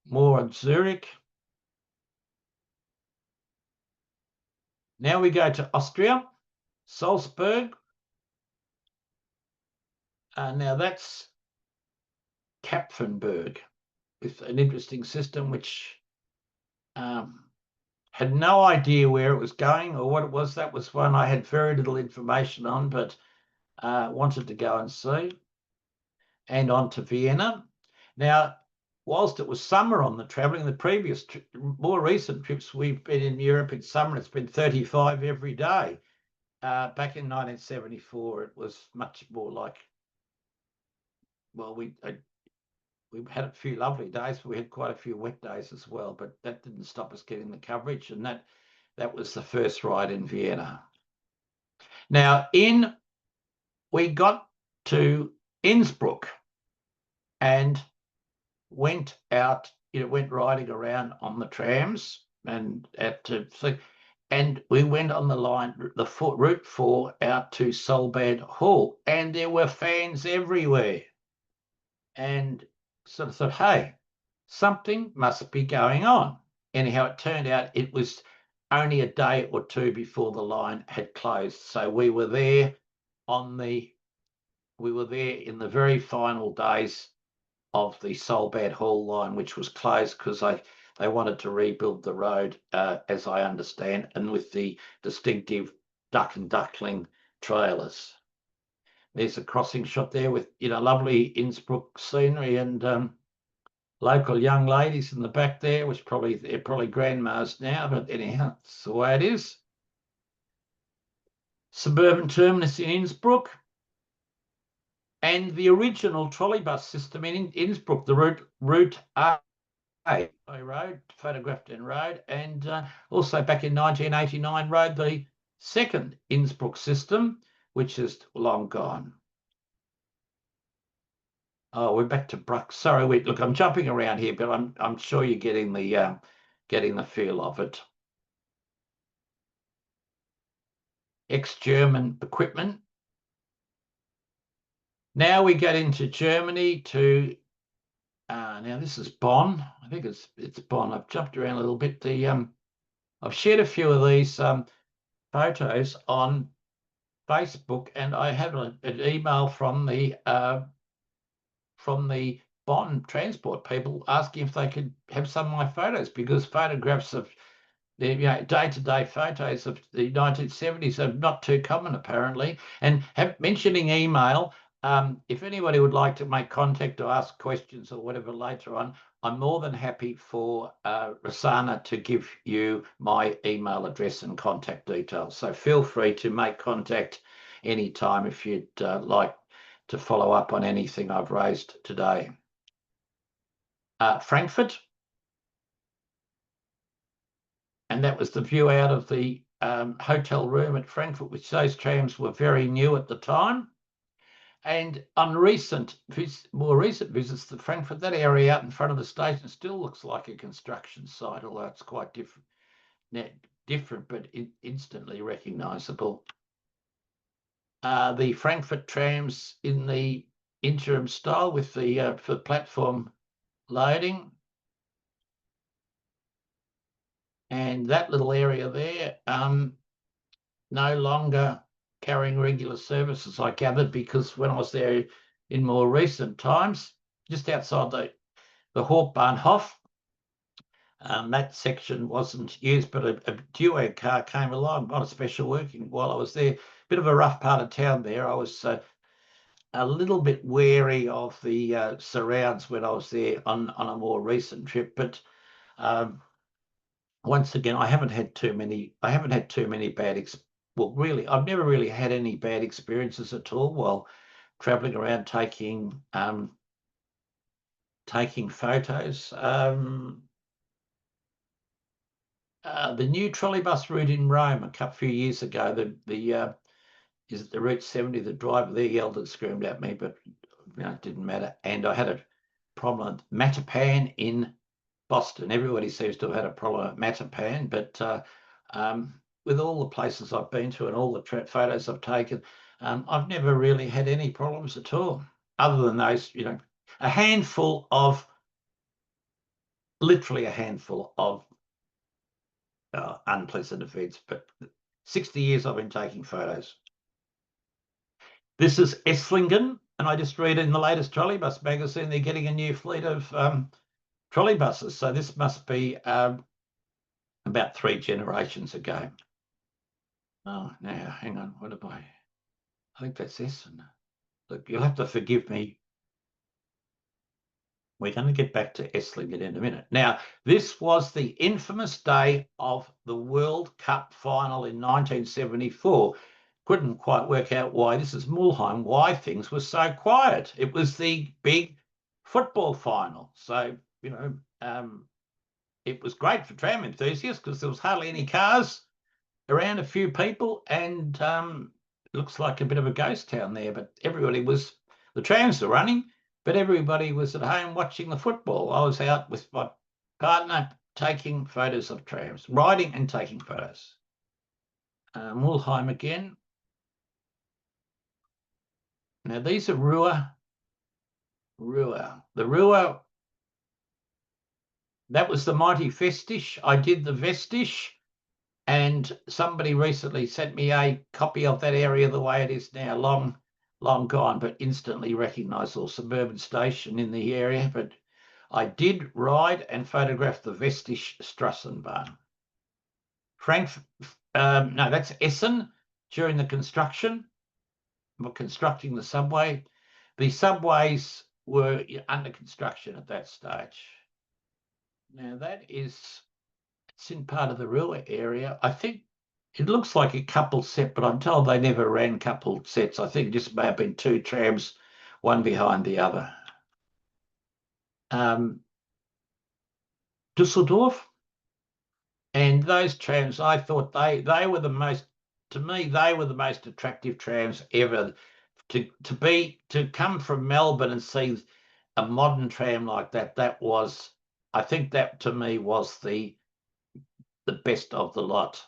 More on Zurich. Now we go to Austria, Salzburg. Now that's Kapfenberg, with an interesting system which had no idea where it was going or what it was. That was one I had very little information on, but wanted to go and see. And on to Vienna. Now, whilst it was summer on the travelling, the previous, more recent trips we've been in Europe in summer, it's been 35 every day. Back in 1974, it was much more like, well, we had a few lovely days, but we had quite a few wet days as well. But that didn't stop us getting the coverage, and that was the first ride in Vienna. Now, we got to Innsbruck and went out, went riding around on the trams and and we went on the line, route 4 out to Solbad Hall, and there were fans everywhere. And sort of thought, hey, something must be going on. Anyhow, it turned out it was only a day or two before the line had closed. So we were there in the very final days of the Solbad Hall line, which was closed because they wanted to rebuild the road, as I understand, and with the distinctive duck and duckling trailers. There's a crossing shot there with lovely Innsbruck scenery and local young ladies in the back there, which they're probably grandmas now, but anyhow, that's the way it is. Suburban terminus in Innsbruck. And the original trolleybus system in Innsbruck, the route A road, photographed in road, and also back in 1989 rode the second Innsbruck system, which is long gone. Oh, we're back to Bruck. Sorry, look, I'm jumping around here, but I'm sure you're getting the feel of it. Ex-German equipment. Now we get into Germany to, now this is Bonn. I think it's Bonn. I've jumped around a little bit. I've shared a few of these photos on Facebook, and I have an email from the Bonn transport people asking if they could have some of my photos, because photographs of the day-to-day photos of the 1970s are not too common apparently. And mentioning email, if anybody would like to make contact or ask questions or whatever later on, I'm more than happy for Rosanna to give you my email address and contact details. So feel free to make contact anytime if you'd like to follow up on anything I've raised today. Frankfurt. And that was the view out of the hotel room at Frankfurt, which those trams were very new at the time. And on more recent visits to Frankfurt, that area out in front of the station still looks like a construction site, although it's quite different but instantly recognisable. The Frankfurt trams in the interim style with the for platform loading. And that little area there, no longer carrying regular services, I gathered, because when I was there in more recent times, just outside the Hauptbahnhof, that section wasn't used, but a duo car came along on a special working while I was there. Bit of a rough part of town there. I was a little bit wary of the surrounds when I was there on a more recent trip, but once again, I haven't had too many bad well, really, I've never really had any bad experiences at all while traveling around taking photos. The new trolleybus route in Rome a few years ago, is it the Route 70? The driver there yelled and screamed at me, but it didn't matter. And I had a problem at Mattapan in Boston. Everybody seems to have had a problem at Mattapan, but with all the places I've been to and all the photos I've taken, I've never really had any problems at all, other than those, literally a handful of unpleasant events. But 60 years I've been taking photos. This is Esslingen, and I just read in the latest trolleybus magazine they're getting a new fleet of trolleybuses. So this must be about 3 generations ago. Oh, now, hang on. What have I think that's Essen. Look, you'll have to forgive me. We're going to get back to Esslingen in a minute. Now, this was the infamous day of the World Cup final in 1974. Couldn't quite work out why, this is Mulheim, why things were so quiet. It was the big football final. So, you know, it was great for tram enthusiasts because there was hardly any cars around, a few people, and it looks like a bit of a ghost town there, but everybody was, the trams were running, but everybody was at home watching the football. I was out with my partner taking photos of trams, riding and taking photos. Mulheim again. Now these are Ruhr. The Ruhr, that was the mighty Vestisch. I did the Vestisch, and somebody recently sent me a copy of that area the way it is now, long gone, but instantly recognised the suburban station in the area. But I did ride and photograph the Vestisch Strassenbahn. No, that's Essen during the construction. We're constructing the subway. The subways were under construction at that stage. Now that is, it's in part of the Ruhr area. I think it looks like a coupled set, but I'm told they never ran coupled sets. I think it just may have been two trams, one behind the other. Düsseldorf, and those trams, I thought they were the most, to me, they were the most attractive trams ever. To come from Melbourne and see a modern tram like that was, I think that to me was the best of the lot.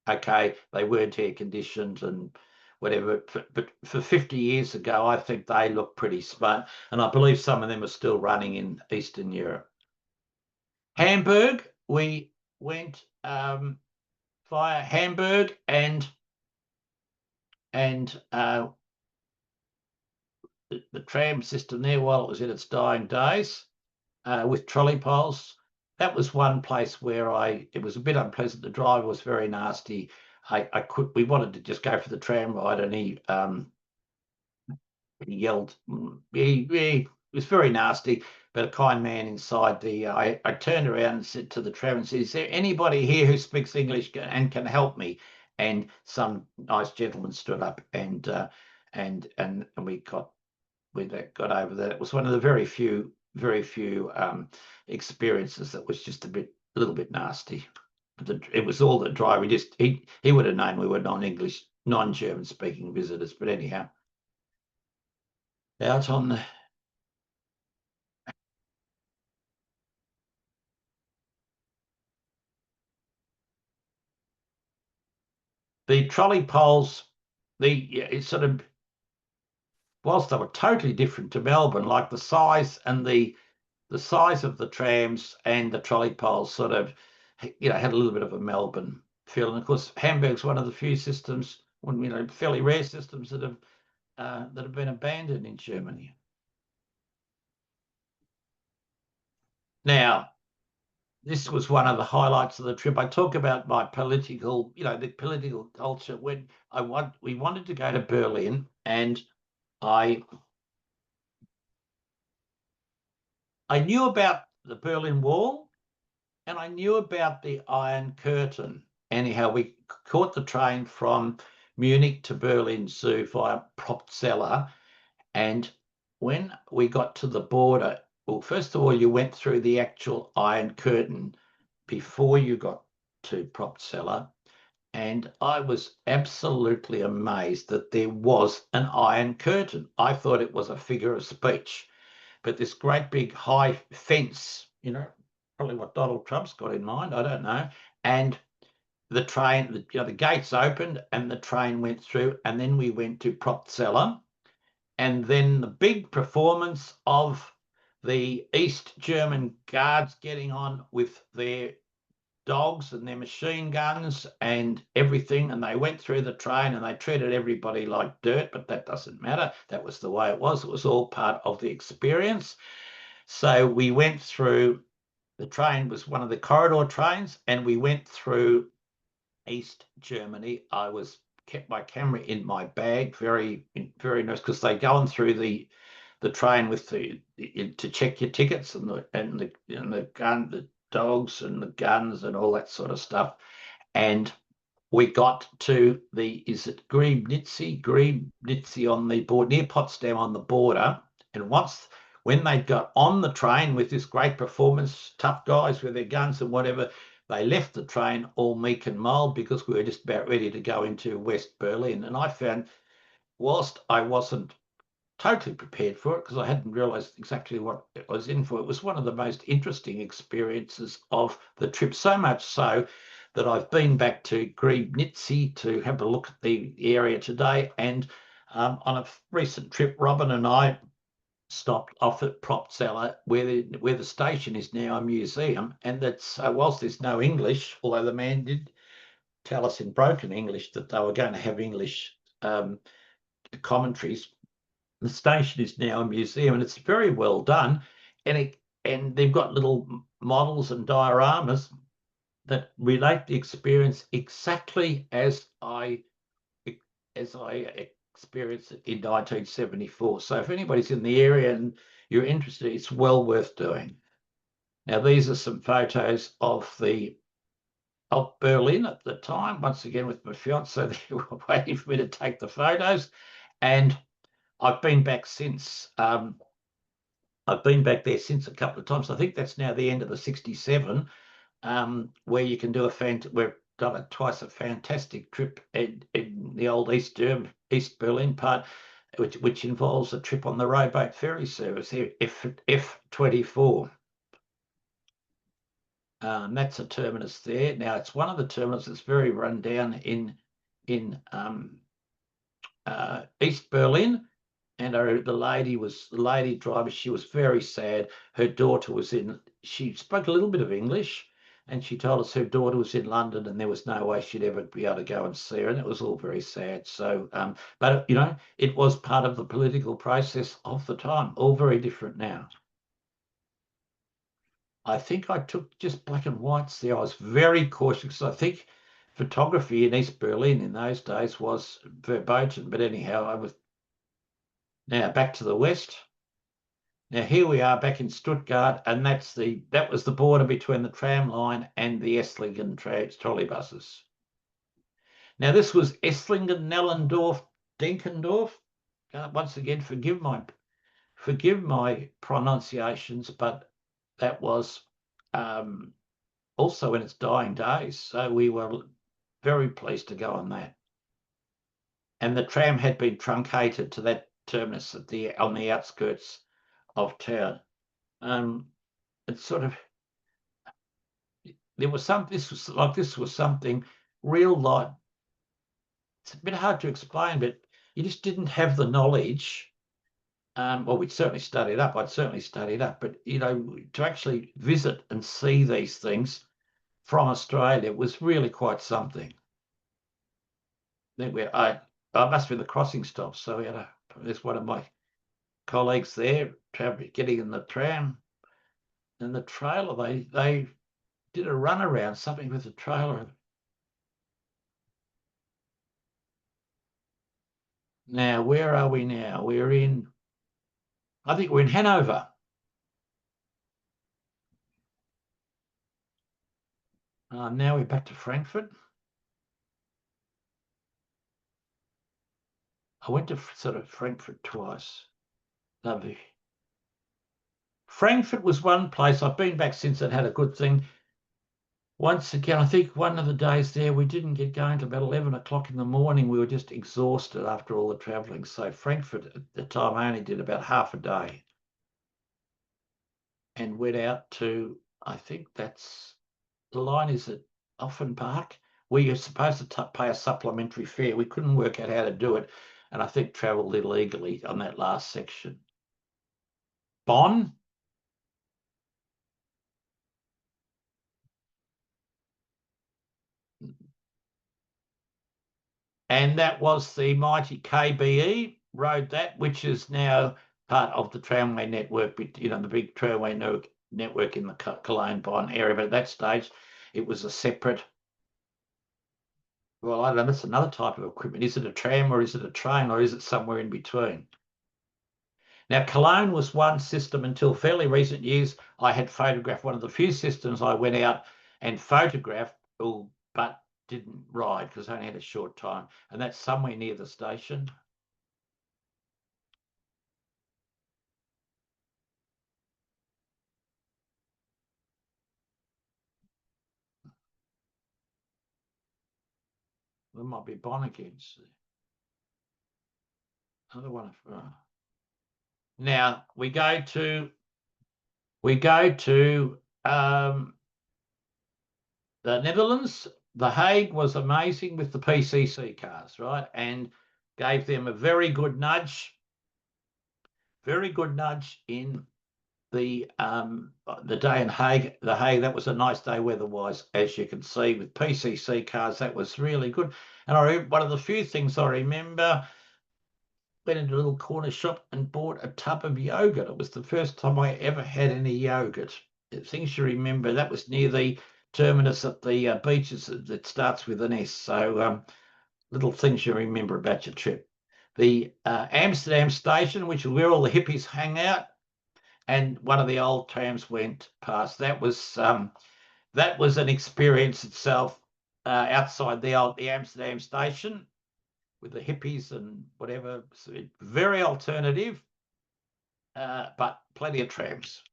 Okay, they weren't air conditioned and whatever, but for 50 years ago, I think they look pretty smart, and I believe some of them are still running in Eastern Europe. Hamburg, we went via Hamburg and the tram system there while it was in its dying days, with trolley poles. That was one place where it was a bit unpleasant. The driver was very nasty. We wanted to just go for the tram ride, and he yelled. He was very nasty, but a kind man inside the. I turned around and said to the tram and said, "Is there anybody here who speaks English and can help me?" And some nice gentleman stood up, and we got over that. It was one of the very few experiences that was just a little bit nasty. But it was all the driver. He would have known we were non-English, non-German speaking visitors. But anyhow, out on the trolley poles, it's sort of, whilst they were totally different to Melbourne, like the size and the size of the trams and the trolley poles sort of, had a little bit of a Melbourne feel. And of course, Hamburg's one of the few systems, fairly rare systems that have been abandoned in Germany. Now, this was one of the highlights of the trip. I talk about my political, the political culture. When we wanted to go to Berlin, and I knew about the Berlin Wall, and I knew about the Iron Curtain. Anyhow, we caught the train from Munich to Berlin Zoo via Propzella, and when we got to the border, well, first of all, you went through the actual Iron Curtain before you got to Propzella, and I was absolutely amazed that there was an Iron Curtain. I thought it was a figure of speech, but this great big high fence, probably what Donald Trump's got in mind, I don't know, and the train, the gates opened and the train went through, and then we went to Propzella, and then the big performance of the East German guards getting on with their dogs and their machine guns and everything, and they went through the train and they treated everybody like dirt, but that doesn't matter. That was the way it was. It was all part of the experience. So we went through, the train was one of the corridor trains, and we went through East Germany. I kept my camera in my bag, very, very nice, because they go on through the train with to check your tickets and the gun, the dogs and the guns and all that sort of stuff. And we got to is it Griebnitzy on the board, near Potsdam on the border. And when they got on the train with this great performance, tough guys with their guns and whatever, they left the train all meek and mild because we were just about ready to go into West Berlin. And I found, whilst I wasn't totally prepared for it because I hadn't realised exactly what it was in for, it was one of the most interesting experiences of the trip, so much so that I've been back to Griebnitzy to have a look at the area today. And on a recent trip, Robyn and I stopped off at Propzeller, where the station is now a museum. And that's whilst there's no English, although the man did tell us in broken English that they were going to have English commentaries, the station is now a museum, and it's very well done. And they've got little models and dioramas that relate the experience exactly as I experienced it in 1974. So if anybody's in the area and you're interested, it's well worth doing. Now, these are some photos of Berlin at the time, once again with my fiance. They were waiting for me to take the photos. And I've been back since. I've been back there since a couple of times. I think that's now the end of the 67, where you can do we've done it twice, a fantastic trip in the old East Berlin part, which involves a trip on the rowboat ferry service here, F24. That's a terminus there. Now, it's one of the terminals that's very run down in East Berlin. And the lady driver, she was very sad. Her daughter was she spoke a little bit of English, and she told us her daughter was in London and there was no way she'd ever be able to go and see her. And it was all very sad. So, but, it was part of the political process of the time, all very different now. I think I took just black and whites there. I was very cautious. I think photography in East Berlin in those days was verboten. But anyhow, I was. Now back to the west. Now here we are back in Stuttgart, and that was the border between the tram line and the Esslingen trolley buses. Now this was Esslingen, Nellendorf, Denkendorf. Once again, forgive my pronunciations, but that was also in its dying days. So we were very pleased to go on that. And the tram had been truncated to that terminus on the outskirts of town. It's sort of this was something real life. It's a bit hard to explain, but you just didn't have the knowledge. Well, we'd certainly studied up. I'd certainly studied up, but to actually visit and see these things from Australia was really quite something. Then I must be the crossing stop. So there's one of my colleagues there getting in the tram, and the trailer, they did a run around, something with the trailer. Now, where are we now? I think we're in Hanover. Now we're back to Frankfurt. I went to Frankfurt twice. Lovely. Frankfurt was one place. I've been back since it had a good thing. Once again, I think one of the days there, we didn't get going till about 11 o'clock in the morning. We were just exhausted after all the travelling. So Frankfurt at the time, I only did about half a day. And went out to, I think the line is at Offenbach. We were supposed to pay a supplementary fare. We couldn't work out how to do it. And I think travelled illegally on that last section. Bonn. And that was the mighty KBE rode that, which is now part of the tramway network, the big tramway network in the Cologne-Bonn area. But at that stage, it was a separate. Well, I don't know, that's another type of equipment. Is it a tram or is it a train or is it somewhere in between? Now, Cologne was one system until fairly recent years. I had photographed one of the few systems I went out and photographed, but didn't ride because I only had a short time. And that's somewhere near the station. There might be Bonnekids. Another one. Now we go to the Netherlands. The Hague was amazing with the PCC cars, right? And gave them a very good nudge in the day in Hague. The Hague, that was a nice day weather-wise, as you can see, with PCC cars. That was really good. And one of the few things I remember, went into a little corner shop and bought a tub of yogurt. It was the first time I ever had any yogurt. Things you remember, that was near the terminus at the beaches that starts with an S. So little things you remember about your trip. The Amsterdam station, which is where all the hippies hang out, and one of the old trams went past. That was an experience itself, outside the Amsterdam station with the hippies and whatever. So very alternative, but plenty of trams.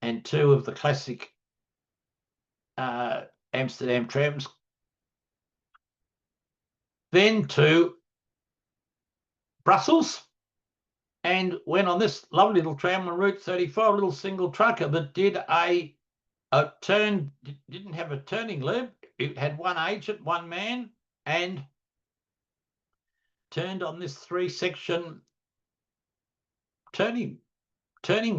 And two of the classic Amsterdam trams. Then to Brussels, and went on this lovely little tram on Route 35, a little single trucker that did a turn, didn't have a turning loop. It had one agent, one man, and turned on this 3-section turning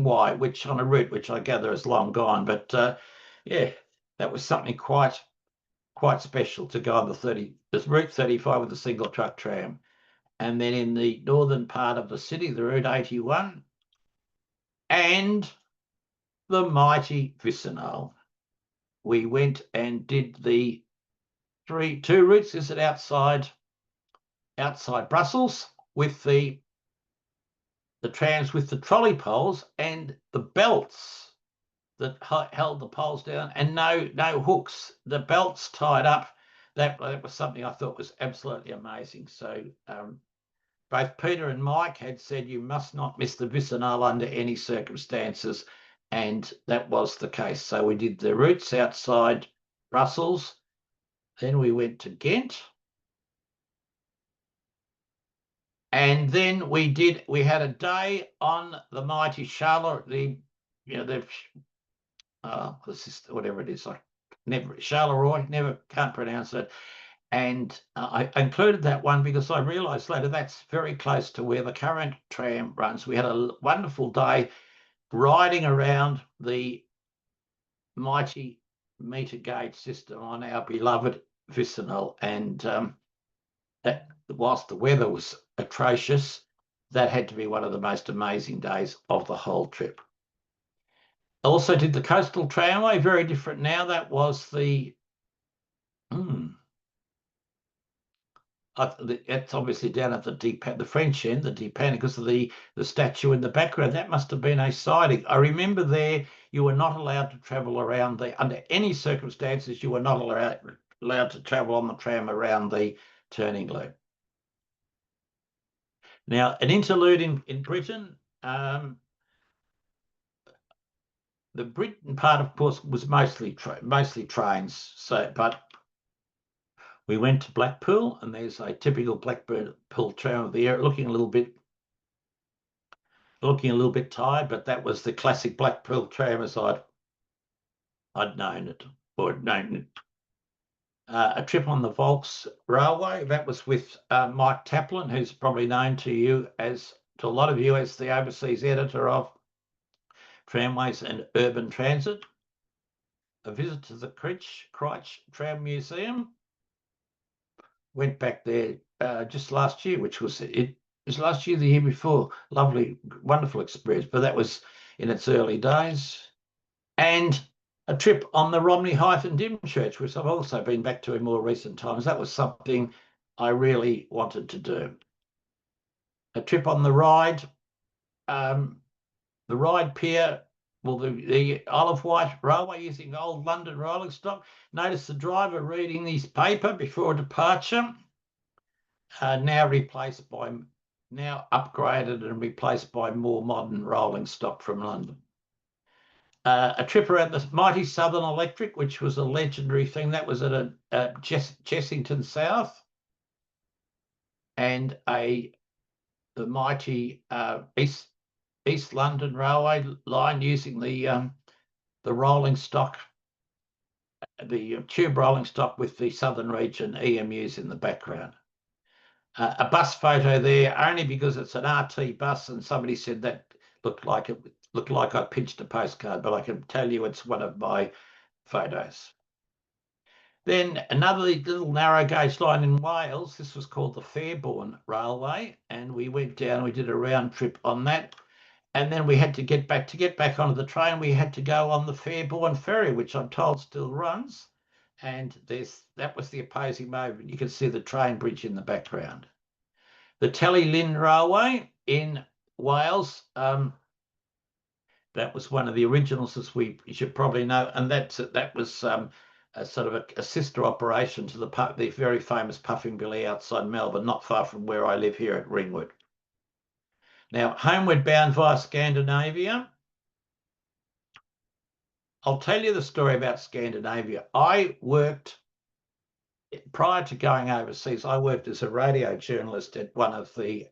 Y, which on a route which I gather is long gone. But yeah, that was something quite special to go on the Route 35 with a single truck tram. And then in the northern part of the city, the Route 81 and the mighty Vicinal. We went and did the two routes. Is it outside Brussels with the trams with the trolley poles and the belts that held the poles down, and no hooks, the belts tied up. That was something I thought was absolutely amazing. So both Peter and Mike had said you must not miss the Vicinal under any circumstances, and that was the case. So we did the routes outside Brussels, then we went to Ghent, and then we had a day on the mighty Charleroi, whatever it is, Charleroi, can't pronounce it. And I included that one because I realised later that's very close to where the current tram runs. We had a wonderful day riding around the mighty meter gauge system on our beloved Vicinal, and that, whilst the weather was atrocious, that had to be one of the most amazing days of the whole trip. Also did the Coastal Tramway, very different now. That was the it's obviously down at the French end, the Depan, because of the statue in the background. That must have been a siding. I remember there you were not allowed to travel around under any circumstances. You were not allowed to travel on the tram around the turning loop. Now, an interlude in Britain. The Britain part, of course, was mostly trains. But we went to Blackpool, and there's a typical Blackpool tram of the era, looking a little bit tired, but that was the classic Blackpool tram as I'd known it, or known it. A trip on the Volks Railway, that was with Mike Taplin, who's probably known to a lot of you as the overseas editor of Tramways and Urban Transit. A visit to the Crich Tram Museum. Went back there just last year, which was it was last year, the year before. Lovely, wonderful experience, but that was in its early days. And a trip on the Romney Height and Dymchurch, which I've also been back to in more recent times. That was something I really wanted to do. A trip on the Ride the Ryde Pier, well, the Isle of Wight Railway using old London rolling stock. Notice the driver reading his paper before departure. Now upgraded and replaced by more modern rolling stock from London. A trip around the mighty Southern Electric, which was a legendary thing. That was at Chessington South. And the mighty East London Railway line using the rolling stock, the tube rolling stock with the Southern Region EMUs in the background. A bus photo there only because it's an RT bus, and somebody said that looked like I pinched a postcard, but I can tell you it's one of my photos. Then another little narrow gauge line in Wales. This was called the Fairbourne Railway, and we went down. We did a round trip on that, and then we had to get back onto the train. We had to go on the Fairbourne ferry, which I'm told still runs. And that was the opposing movement. You can see the train bridge in the background. The Telly Lynn Railway in Wales, that was one of the originals, as you should probably know, and that was a sort of a sister operation to the very famous Puffing Billy outside Melbourne, not far from where I live here at Ringwood. Now, homeward bound via Scandinavia. I'll tell you the story about Scandinavia. Prior to going overseas, I worked as a radio journalist at one of the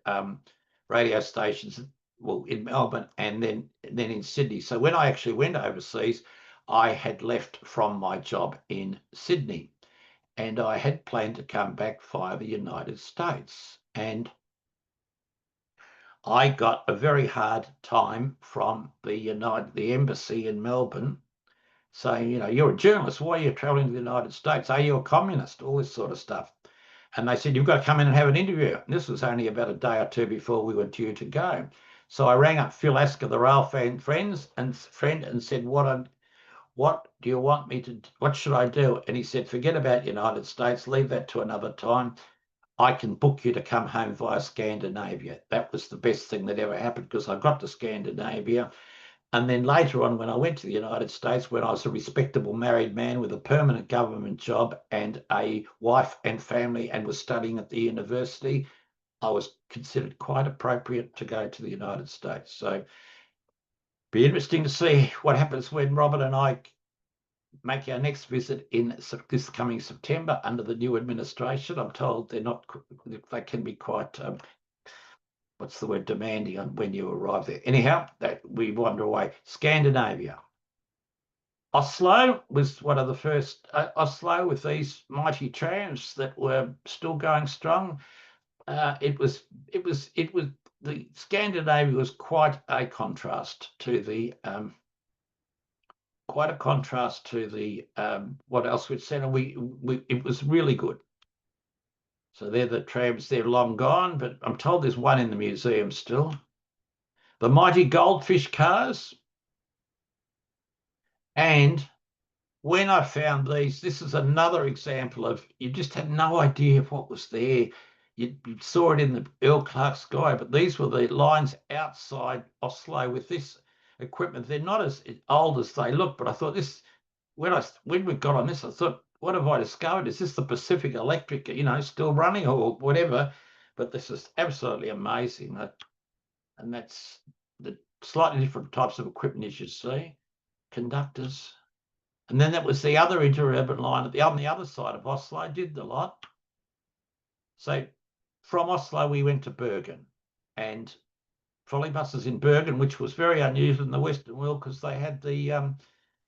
radio stations, well, in Melbourne and then in Sydney. So when I actually went overseas, I had left from my job in Sydney, and I had planned to come back via the United States. And I got a very hard time from the embassy in Melbourne saying, you're a journalist. Why are you traveling to the United States? Are you a communist? All this sort of stuff. And they said, you've got to come in and have an interview. And this was only about a day or two before we were due to go. So I rang up Phil Asker, the rail friend, and said, what do you want me to, what should I do? And he said, forget about United States, leave that to another time. I can book you to come home via Scandinavia. That was the best thing that ever happened, because I got to Scandinavia. And then later on, when I went to the United States, when I was a respectable married man with a permanent government job and a wife and family and was studying at the university, I was considered quite appropriate to go to the United States. So be interesting to see what happens when Robyn and I make our next visit in this coming September under the new administration. I'm told they can be quite what's the word, demanding on when you arrive there. Anyhow, that we wander away. Scandinavia. Oslo was one of the first, Oslo with these mighty trams that were still going strong. The Scandinavia was quite a contrast to the, what else we'd said, and it was really good. So they're the trams, they're long gone, but I'm told there's one in the museum still. The mighty goldfish cars. And when I found these, this is another example of, you just had no idea of what was there. You saw it in the Earl Clark sky, but these were the lines outside Oslo with this equipment. They're not as old as they look, but I thought this, when we got on this, I thought, what have I discovered? Is this the Pacific Electric, still running or whatever? But this is absolutely amazing. And that's the slightly different types of equipment, as you see. Conductors. And then that was the other interurban line on the other side of Oslo, did the lot. So from Oslo, we went to Bergen, and trolley buses in Bergen, which was very unusual in the Western world because they had the 9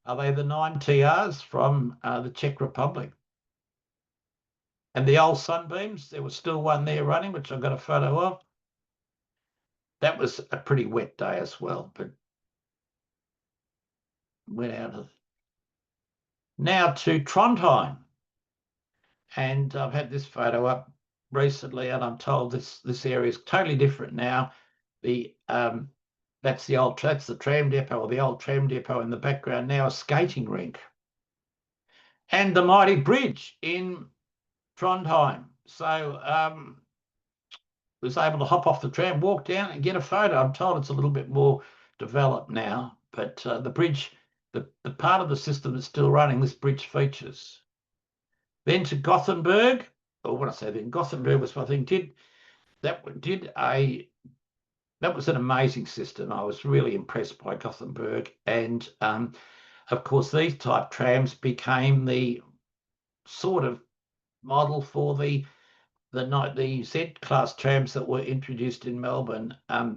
TRs from the Czech Republic. And the old Sunbeams, there was still one there running, which I've got a photo of. That was a pretty wet day as well, but went out of. Now to Trondheim. And I've had this photo up recently, and I'm told this area is totally different now. That's the tram depot, or the old tram depot in the background, now a skating rink. And the mighty bridge in Trondheim. So was able to hop off the tram, walk down and get a photo. I'm told it's a little bit more developed now, but the bridge, the part of the system that's still running, this bridge features. Then to Gothenburg, or what I say then, Gothenburg was, I think, that was an amazing system. I was really impressed by Gothenburg. And of course, these type trams became the sort of model for the Z-class trams that were introduced in Melbourne a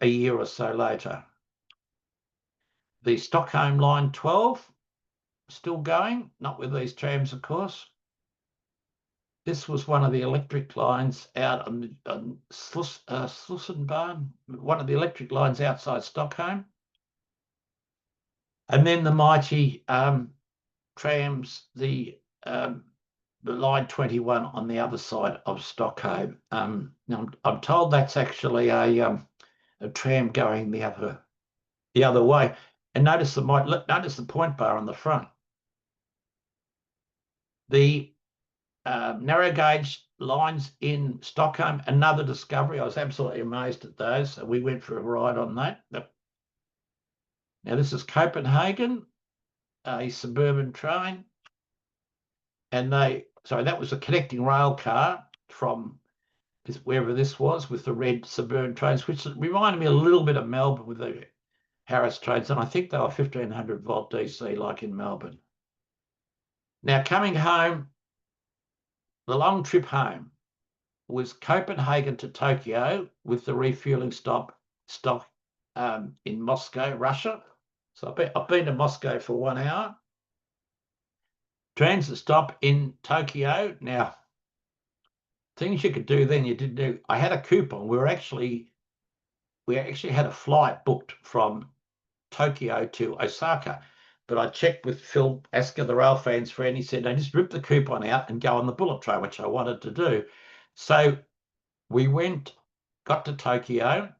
year or so later. The Stockholm Line 12 still going, not with these trams, of course. This was one of the electric lines out on Slussenbahn, one of the electric lines outside Stockholm. And then the mighty trams, the line 21 on the other side of Stockholm. Now I'm told that's actually a tram going the other way. And notice the point bar on the front. The narrow gauge lines in Stockholm, another discovery. I was absolutely amazed at those. So we went for a ride on that. Now this is Copenhagen, a suburban train. And that was a connecting rail car from wherever this was with the red suburban trains, which reminded me a little bit of Melbourne with the Harris trains. And I think they were 1500 volt DC like in Melbourne. Now coming home, the long trip home was Copenhagen to Tokyo with the refueling stop in Moscow, Russia. So I've been to Moscow for 1 hour. Transit stop in Tokyo. Now, things you could do then you didn't do. I had a coupon. We actually had a flight booked from Tokyo to Osaka. But I checked with Phil Asker, the rail fans friend. He said, no, just rip the coupon out and go on the bullet train, which I wanted to do. So we got to Tokyo,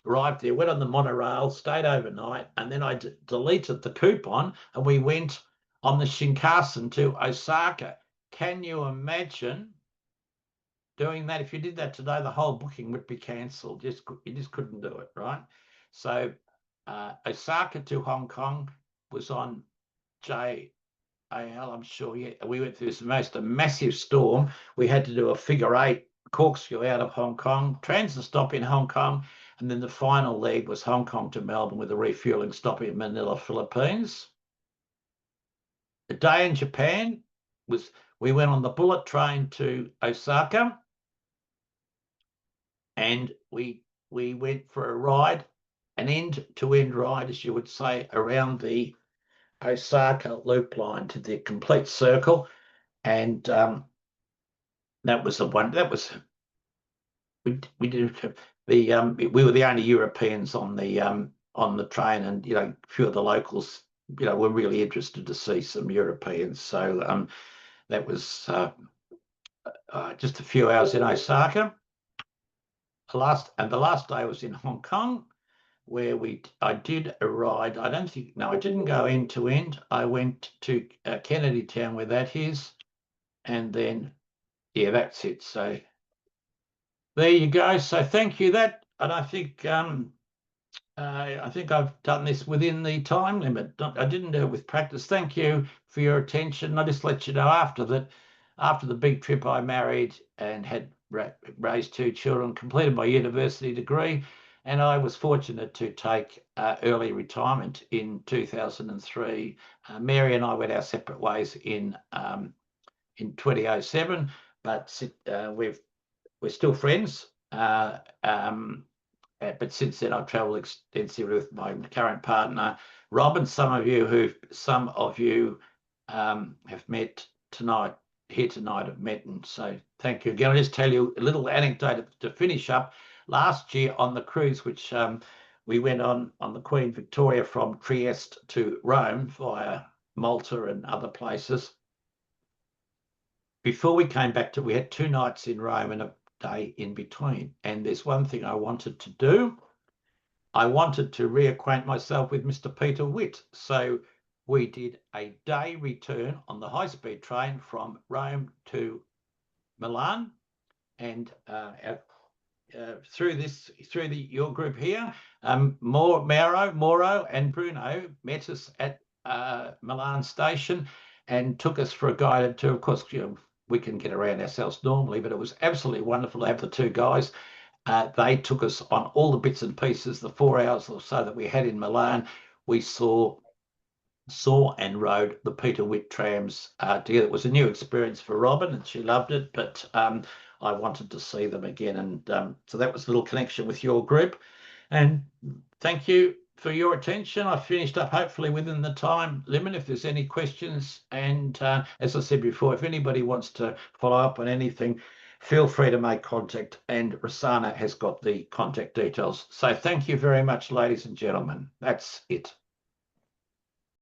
arrived there, went on the monorail, stayed overnight, and then I deleted the coupon and we went on the Shinkansen to Osaka. Can you imagine doing that? If you did that today, the whole booking would be cancelled. You just couldn't do it, right? So Osaka to Hong Kong was on JAL, I'm sure. Yeah, we went through this massive storm. We had to do a figure 8 corkscrew out of Hong Kong, transit stop in Hong Kong, and then the final leg was Hong Kong to Melbourne with a refueling stop in Manila, Philippines. The day in Japan was we went on the bullet train to Osaka, and we went for a ride, an end-to-end ride, as you would say, around the Osaka loop line to the complete circle, and that was the one. That was we did we were the only Europeans on the train, and a few of the locals were really interested to see some Europeans. So that was just a few hours in Osaka. The last day was in Hong Kong, where I did a ride. I didn't go end to end. I went to Kennedy Town, where that is, and then that's it. So there you go. So thank you. And I think I've done this within the time limit. I didn't do it with practice. Thank you for your attention. I just let you know after the big trip, I married and had raised 2 children, completed my university degree, and I was fortunate to take early retirement in 2003. Mary and I went our separate ways in 2007, but we're still friends. But since then, I've travelled extensively with my current partner, Robyn. Some of you have met here tonight have met, and so thank you again. I'll just tell you a little anecdote to finish up. Last year on the cruise, which we went on the Queen Victoria from Trieste to Rome via Malta and other places. Before we came back we had 2 nights in Rome and a day in between. And there's one thing I wanted to do. I wanted to reacquaint myself with Mr. Peter Witt. So we did a day return on the high-speed train from Rome to Milan. And through your group here. Mauro and Bruno met us at Milan Station and took us for a guided tour. Of course, we can get around ourselves normally, but it was absolutely wonderful to have the two guys. They took us on all the bits and pieces. The 4 hours or so that we had in Milan, we saw and rode the Peter Witt trams together. It was a new experience for Robyn, and she loved it, but I wanted to see them again. And so that was a little connection with your group. And thank you for your attention. I finished up hopefully within the time limit. If there's any questions, and as I said before, if anybody wants to follow up on anything, feel free to make contact, and Rosanna has got the contact details. So thank you very much, ladies and gentlemen. That's it.